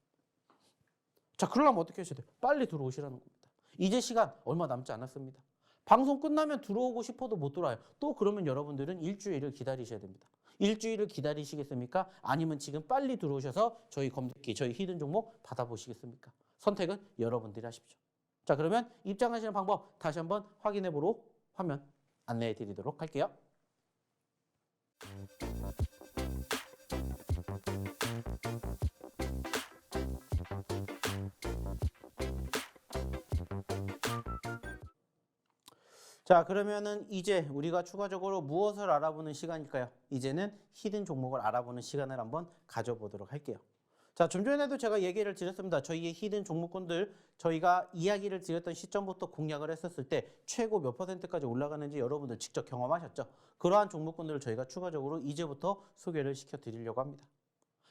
자, 그러려면 어떻게 하셔야 돼요? 빨리 들어오시라는 겁니다. 이제 시간 얼마 남지 않았습니다. 방송 끝나면 들어오고 싶어도 못 들어와요. 또 그러면 여러분들은 일주일을 기다리셔야 됩니다. 일주일을 기다리시겠습니까? 아니면 지금 빨리 들어오셔서 저희 검색기, 저희 히든 종목 받아보시겠습니까? 선택은 여러분들이 하십시오. 자, 그러면 입장하시는 방법 다시 한번 확인해 보러 화면 안내해 드리도록 할게요. 자, 그러면은 이제 우리가 추가적으로 무엇을 알아보는 시간일까요? 이제는 히든 종목을 알아보는 시간을 한번 가져보도록 할게요. 자, 좀 전에도 제가 얘기를 드렸습니다. 저희의 히든 종목군들, 저희가 이야기를 드렸던 시점부터 공략을 했었을 때 최고 몇 %까지 올라가는지 여러분들 직접 경험하셨죠? 그러한 종목군들을 저희가 추가적으로 이제부터 소개를 시켜드리려고 합니다.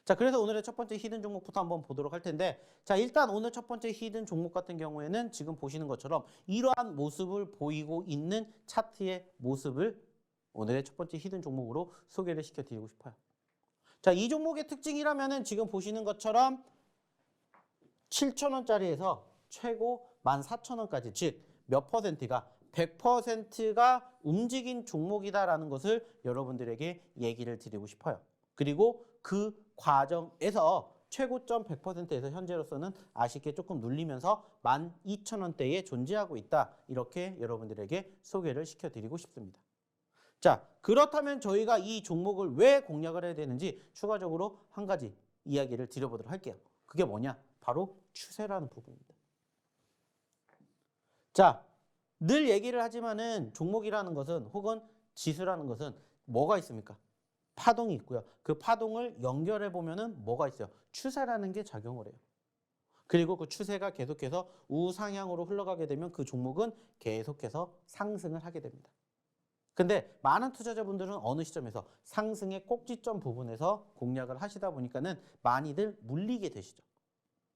자, 그래서 오늘의 첫 번째 히든 종목부터 한번 보도록 할 텐데, 자, 일단 오늘 첫 번째 히든 종목 같은 경우에는 지금 보시는 것처럼 이러한 모습을 보이고 있는 차트의 모습을 오늘의 첫 번째 히든 종목으로 소개를 시켜드리고 싶어요. 자, 이 종목의 특징이라면은 지금 보시는 것처럼 7,000원짜리에서 최고 14,000원까지, 즉 몇 %가 100%가 움직인 종목이다라는 것을 여러분들에게 얘기를 드리고 싶어요. 그리고 그 과정에서 최고점 100%에서 현재로서는 아쉽게 조금 눌리면서 12,000원대에 존재하고 있다. 이렇게 여러분들에게 소개를 시켜드리고 싶습니다. 자, 그렇다면 저희가 이 종목을 왜 공략을 해야 되는지 추가적으로 한 가지 이야기를 드려보도록 할게요. 그게 뭐냐? 바로 추세라는 부분입니다. 자, 늘 얘기를 하지만은 종목이라는 것은 혹은 지수라는 것은 뭐가 있습니까? 파동이 있고요. 그 파동을 연결해 보면은 뭐가 있어요? 추세라는 게 작용을 해요. 그리고 그 추세가 계속해서 우상향으로 흘러가게 되면 그 종목은 계속해서 상승을 하게 됩니다. 근데 많은 투자자분들은 어느 시점에서 상승의 꼭지점 부분에서 공략을 하시다 보니까는 많이들 물리게 되시죠.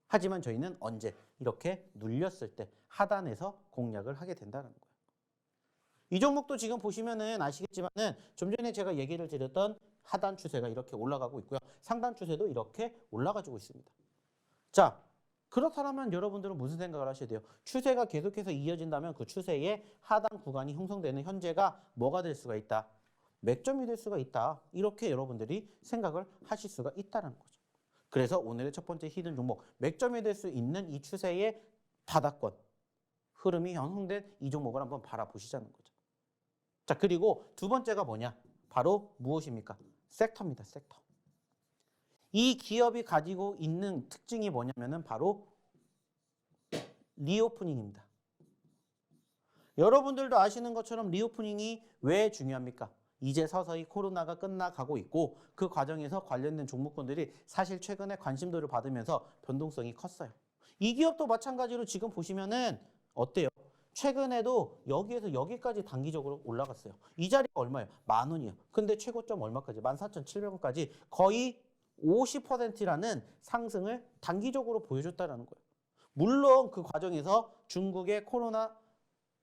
하지만 저희는 언제? 이렇게 눌렸을 때 하단에서 공략을 하게 된다는 거예요. 이 종목도 지금 보시면은 아시겠지만은 좀 전에 제가 얘기를 드렸던 하단 추세가 이렇게 올라가고 있고요. 상단 추세도 이렇게 올라가지고 있습니다. 자, 그렇다면 여러분들은 무슨 생각을 하셔야 돼요? 추세가 계속해서 이어진다면 그 추세의 하단 구간이 형성되는 현재가 뭐가 될 수가 있다? 맥점이 될 수가 있다. 이렇게 여러분들이 생각을 하실 수가 있다는 거죠. 그래서 오늘의 첫 번째 히든 종목, 맥점이 될 수 있는 이 추세의 바닥권, 흐름이 형성된 이 종목을 한번 바라보시자는 거죠. 자, 그리고 두 번째가 뭐냐? 바로 무엇입니까? 섹터입니다. 섹터. 이 기업이 가지고 있는 특징이 뭐냐면은 바로 리오프닝입니다. 여러분들도 아시는 것처럼 리오프닝이 왜 중요합니까? 이제 서서히 코로나가 끝나가고 있고 그 과정에서 관련된 종목군들이 사실 최근에 관심도를 받으면서 변동성이 컸어요. 이 기업도 마찬가지로 지금 보시면은 어때요? 최근에도 여기에서 여기까지 단기적으로 올라갔어요. 이 자리가 얼마예요? 10,000원이에요. 근데 최고점 얼마까지? 14,700원까지 거의 50%라는 상승을 단기적으로 보여줬다는 거예요. 물론 그 과정에서 중국의 코로나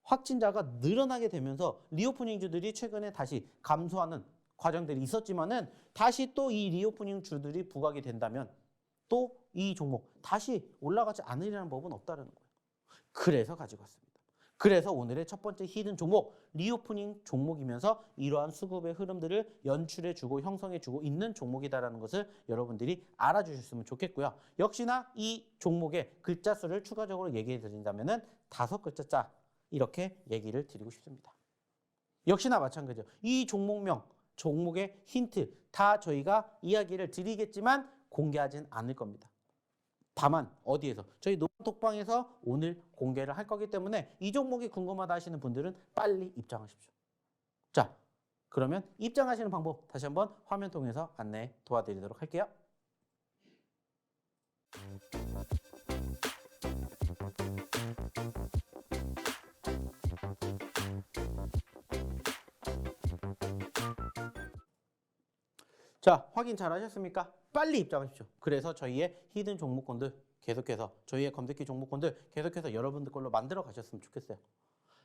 확진자가 늘어나게 되면서 리오프닝주들이 최근에 다시 감소하는 과정들이 있었지만은 다시 또 이 리오프닝 주들이 부각이 된다면 또 이 종목 다시 올라가지 않으리라는 법은 없다는 거예요. 그래서 가지고 왔습니다. 그래서 오늘의 첫 번째 히든 종목, 리오프닝 종목이면서 이러한 수급의 흐름들을 연출해주고 형성해주고 있는 종목이다라는 것을 여러분들이 알아주셨으면 좋겠고요. 역시나 이 종목의 글자 수를 추가적으로 얘기해 드린다면은 5글자짜 이렇게 얘기를 드리고 싶습니다. 역시나 마찬가지죠. 이 종목명, 종목의 힌트 다 저희가 이야기를 드리겠지만 공개하진 않을 겁니다. 다만 어디에서? 저희 노란톡방에서 오늘 공개를 할 거기 때문에 이 종목이 궁금하다 하시는 분들은 빨리 입장하십시오. 자, 그러면 입장하시는 방법 다시 한번 화면 통해서 안내 도와드리도록 할게요. 자, 확인 잘 하셨습니까? 빨리 입장하십시오. 그래서 저희의 히든 종목군들 계속해서 저희의 검색기 종목군들 계속해서 여러분들 걸로 만들어 가셨으면 좋겠어요.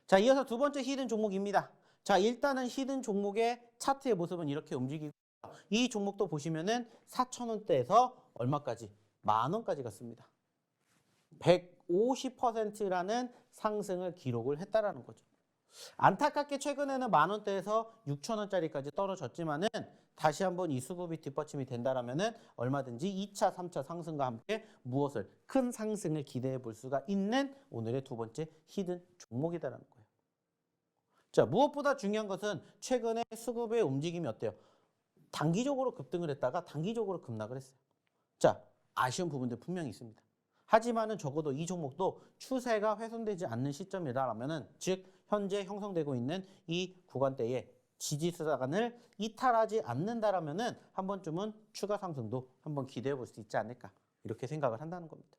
자, 이어서 두 번째 히든 종목입니다. 자, 일단은 히든 종목의 차트의 모습은 이렇게 움직이고 이 종목도 보시면은 4,000원대에서 얼마까지? 10,000원까지 갔습니다. 150%라는 상승을 기록을 했다라는 거죠. 안타깝게 최근에는 10,000원대에서 6,000원짜리까지 떨어졌지만은 다시 한번 이 수급이 뒷받침이 된다라면은 얼마든지 2차, 3차 상승과 함께 무엇을 큰 상승을 기대해 볼 수가 있는 오늘의 두 번째 히든 종목이다라는 거예요. 자, 무엇보다 중요한 것은 최근에 수급의 움직임이 어때요? 단기적으로 급등을 했다가 단기적으로 급락을 했어요. 자, 아쉬운 부분들 분명히 있습니다. 하지만은 적어도 이 종목도 추세가 훼손되지 않는 시점이라면은 즉 현재 형성되고 있는 이 구간대에 지지수단을 이탈하지 않는다라면은 한 번쯤은 추가 상승도 한번 기대해 볼 수 있지 않을까 이렇게 생각을 한다는 겁니다.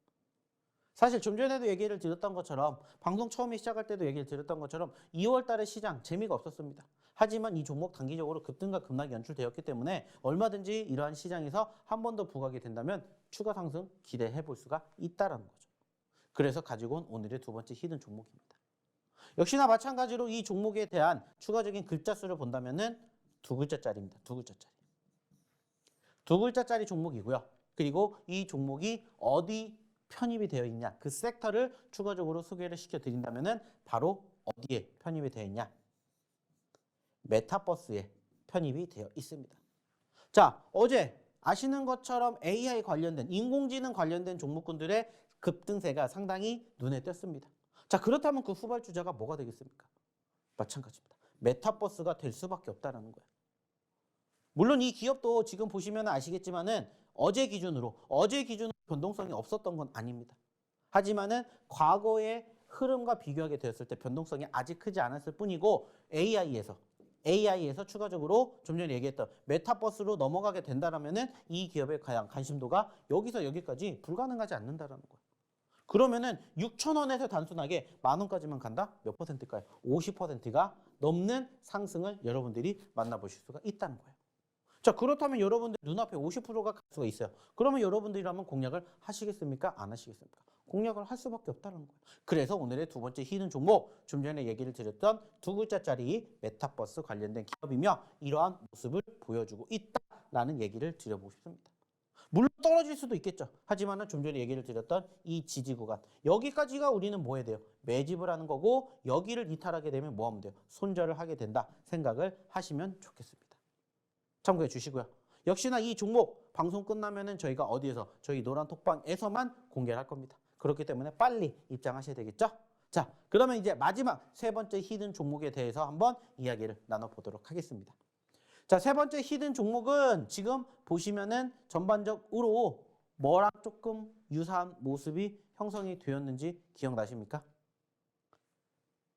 사실 좀 전에도 얘기를 드렸던 것처럼 방송 처음에 시작할 때도 얘기를 드렸던 것처럼 2월 달에 시장 재미가 없었습니다. 하지만 이 종목 단기적으로 급등과 급락이 연출되었기 때문에 얼마든지 이러한 시장에서 한 번 더 부각이 된다면 추가 상승 기대해 볼 수가 있다는 거죠. 그래서 가지고 온 오늘의 두 번째 히든 종목입니다. 역시나 마찬가지로 이 종목에 대한 추가적인 글자 수를 본다면은 2글자짜리입니다. 2글자짜리. 2글자짜리 종목이고요. 그리고 이 종목이 어디 편입이 되어 있냐, 그 섹터를 추가적으로 소개를 시켜드린다면은 바로 어디에 편입이 되어 있냐? 메타버스에 편입이 되어 있습니다. 자, 어제 아시는 것처럼 AI 관련된, 인공지능 관련된 종목군들의 급등세가 상당히 눈에 띄었습니다. 자, 그렇다면 그 후발주자가 뭐가 되겠습니까? 마찬가지입니다. 메타버스가 될 수밖에 없다는 거예요. 물론 이 기업도 지금 보시면 아시겠지만은 어제 기준으로 변동성이 없었던 건 아닙니다. 하지만은 과거의 흐름과 비교하게 되었을 때 변동성이 아직 크지 않았을 뿐이고 AI에서 추가적으로 좀 전에 얘기했던 메타버스로 넘어가게 된다라면은 이 기업의 관심도가 여기서 여기까지 불가능하지 않는다라는 거예요. 그러면은 6,000원에서 단순하게 10,000원까지만 간다? 몇 퍼센트일까요? 50%가 넘는 상승을 여러분들이 만나보실 수가 있다는 거예요. 자, 그렇다면 여러분들 눈앞에 50%가 갈 수가 있어요. 그러면 여러분들이라면 공략을 하시겠습니까? 안 하시겠습니까? 공략을 할 수밖에 없다는 거예요. 그래서 오늘의 두 번째 히든 종목, 좀 전에 얘기를 드렸던 2글자짜리 메타버스 관련된 기업이며 이러한 모습을 보여주고 있다라는 얘기를 드려보고 싶습니다. 물론 떨어질 수도 있겠죠. 하지만은 좀 전에 얘기를 드렸던 이 지지 구간, 여기까지가 우리는 뭐 해야 돼요? 매집을 하는 거고 여기를 이탈하게 되면 뭐 하면 돼요? 손절을 하게 된다 생각을 하시면 좋겠습니다. 참고해 주시고요. 역시나 이 종목 방송 끝나면은 저희가 어디에서 저희 노란 톡방에서만 공개를 할 겁니다. 그렇기 때문에 빨리 입장하셔야 되겠죠? 자, 그러면 이제 마지막 세 번째 히든 종목에 대해서 한번 이야기를 나눠보도록 하겠습니다. 자, 세 번째 히든 종목은 지금 보시면은 전반적으로 뭐랑 조금 유사한 모습이 형성이 되었는지 기억나십니까?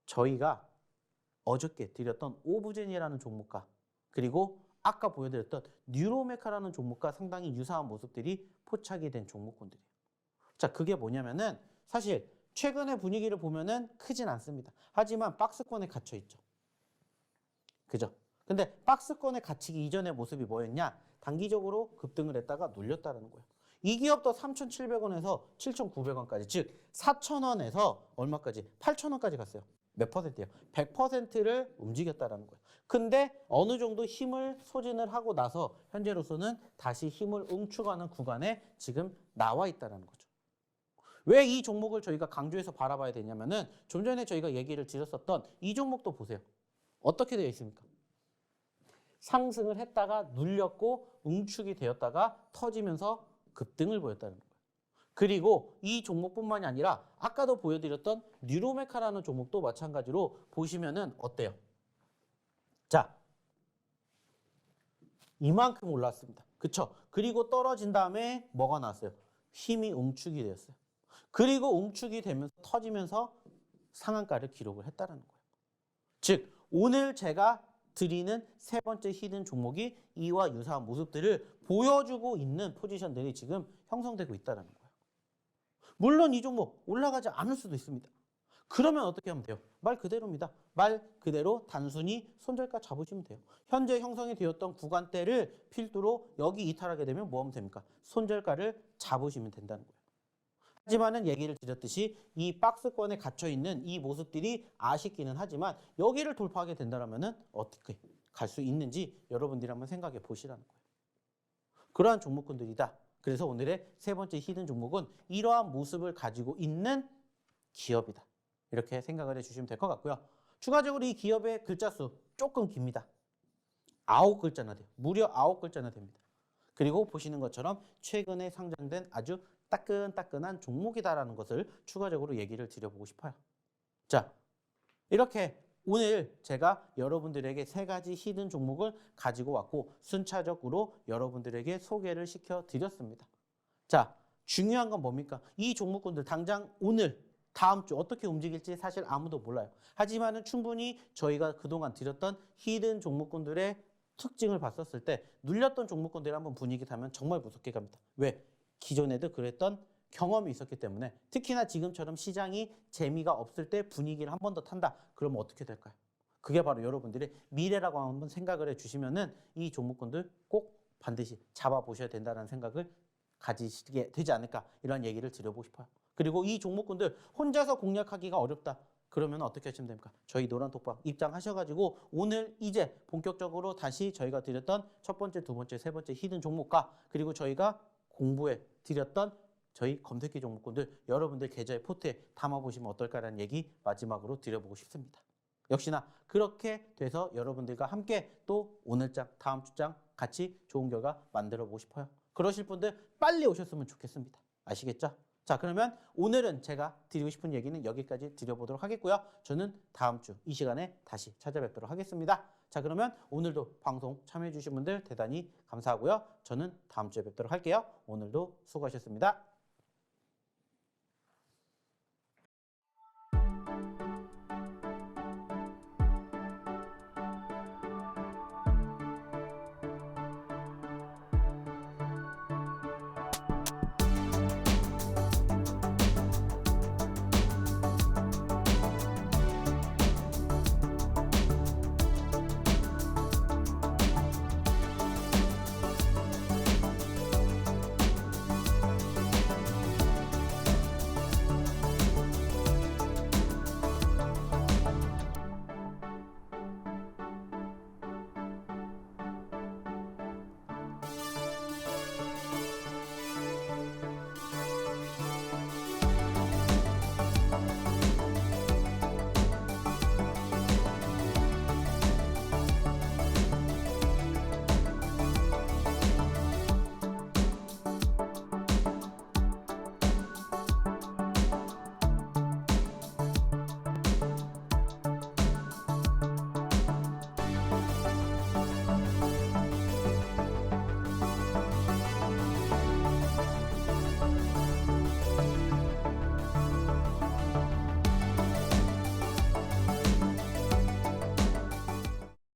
저희가 어저께 드렸던 오브젠이라는 종목과 그리고 아까 보여드렸던 뉴로메카라는 종목과 상당히 유사한 모습들이 포착이 된 종목군들이에요. 자, 그게 뭐냐면은 사실 최근의 분위기를 보면은 크진 않습니다. 하지만 박스권에 갇혀 있죠. 그죠? 근데 박스권에 갇히기 이전의 모습이 뭐였냐? 단기적으로 급등을 했다가 눌렸다는 거예요. 이 기업도 3,700원에서 7,900원까지, 즉 4,000원에서 얼마까지? 8,000원까지 갔어요. 몇 퍼센트예요? 100%를 움직였다라는 거예요. 근데 어느 정도 힘을 소진을 하고 나서 현재로서는 다시 힘을 응축하는 구간에 지금 나와 있다는 거죠. 왜 이 종목을 저희가 강조해서 바라봐야 되냐면은 좀 전에 저희가 얘기를 드렸었던 이 종목도 보세요. 어떻게 되어 있습니까? 상승을 했다가 눌렸고 응축이 되었다가 터지면서 급등을 보였다는 거예요. 그리고 이 종목뿐만이 아니라 아까도 보여드렸던 뉴로메카라는 종목도 마찬가지로 보시면은 어때요? 자, 이만큼 올랐습니다. 그쵸? 그리고 떨어진 다음에 뭐가 나왔어요? 힘이 응축이 되었어요. 그리고 응축이 되면서 터지면서 상한가를 기록을 했다는 거예요. 즉, 오늘 제가 드리는 세 번째 히든 종목이 이와 유사한 모습들을 보여주고 있는 포지션들이 지금 형성되고 있다는 거예요. 물론 이 종목 올라가지 않을 수도 있습니다. 그러면 어떻게 하면 돼요? 말 그대로입니다. 말 그대로 단순히 손절가 잡으시면 돼요. 현재 형성이 되었던 구간대를 필두로 여기 이탈하게 되면 뭐 하면 됩니까? 손절가를 잡으시면 된다는 거예요. 하지만은 얘기를 드렸듯이 이 박스권에 갇혀 있는 이 모습들이 아쉽기는 하지만 여기를 돌파하게 된다면은 어떻게 갈 수 있는지 여러분들이 한번 생각해 보시라는 거예요. 그러한 종목군들이다. 그래서 오늘의 세 번째 히든 종목은 이러한 모습을 가지고 있는 기업이다. 이렇게 생각을 해주시면 될 것 같고요. 추가적으로 이 기업의 글자 수 조금 깁니다. 9글자나 돼요. 무려 9글자나 됩니다. 그리고 보시는 것처럼 최근에 상장된 아주 따끈따끈한 종목이다라는 것을 추가적으로 얘기를 드려보고 싶어요. 자, 이렇게 오늘 제가 여러분들에게 세 가지 히든 종목을 가지고 왔고 순차적으로 여러분들에게 소개를 시켜드렸습니다. 자, 중요한 건 뭡니까? 이 종목군들 당장 오늘 다음 주 어떻게 움직일지 사실 아무도 몰라요. 하지만은 충분히 저희가 그동안 드렸던 히든 종목군들의 특징을 봤었을 때 눌렸던 종목군들이 한번 분위기 타면 정말 무섭게 갑니다. 왜? 기존에도 그랬던 경험이 있었기 때문에 특히나 지금처럼 시장이 재미가 없을 때 분위기를 한 번 더 탄다. 그러면 어떻게 될까요? 그게 바로 여러분들의 미래라고 한번 생각을 해주시면은 이 종목군들 꼭 반드시 잡아보셔야 된다는 생각을 가지시게 되지 않을까 이런 얘기를 드려보고 싶어요. 그리고 이 종목군들 혼자서 공략하기가 어렵다. 그러면 어떻게 하시면 됩니까? 저희 노란톡방 입장하셔가지고 오늘 이제 본격적으로 다시 저희가 드렸던 첫 번째, 두 번째, 세 번째 히든 종목과 그리고 저희가 공부해 드렸던 저희 검색기 종목군들 여러분들 계좌의 포트에 담아보시면 어떨까라는 얘기 마지막으로 드려보고 싶습니다. 역시나 그렇게 돼서 여러분들과 함께 또 오늘 장, 다음 주 장 같이 좋은 결과 만들어 보고 싶어요. 그러실 분들 빨리 오셨으면 좋겠습니다. 아시겠죠? 자, 그러면 오늘은 제가 드리고 싶은 얘기는 여기까지 드려보도록 하겠고요. 저는 다음 주 이 시간에 다시 찾아뵙도록 하겠습니다. 자, 그러면 오늘도 방송 참여해 주신 분들 대단히 감사하고요. 저는 다음 주에 뵙도록 할게요. 오늘도 수고하셨습니다.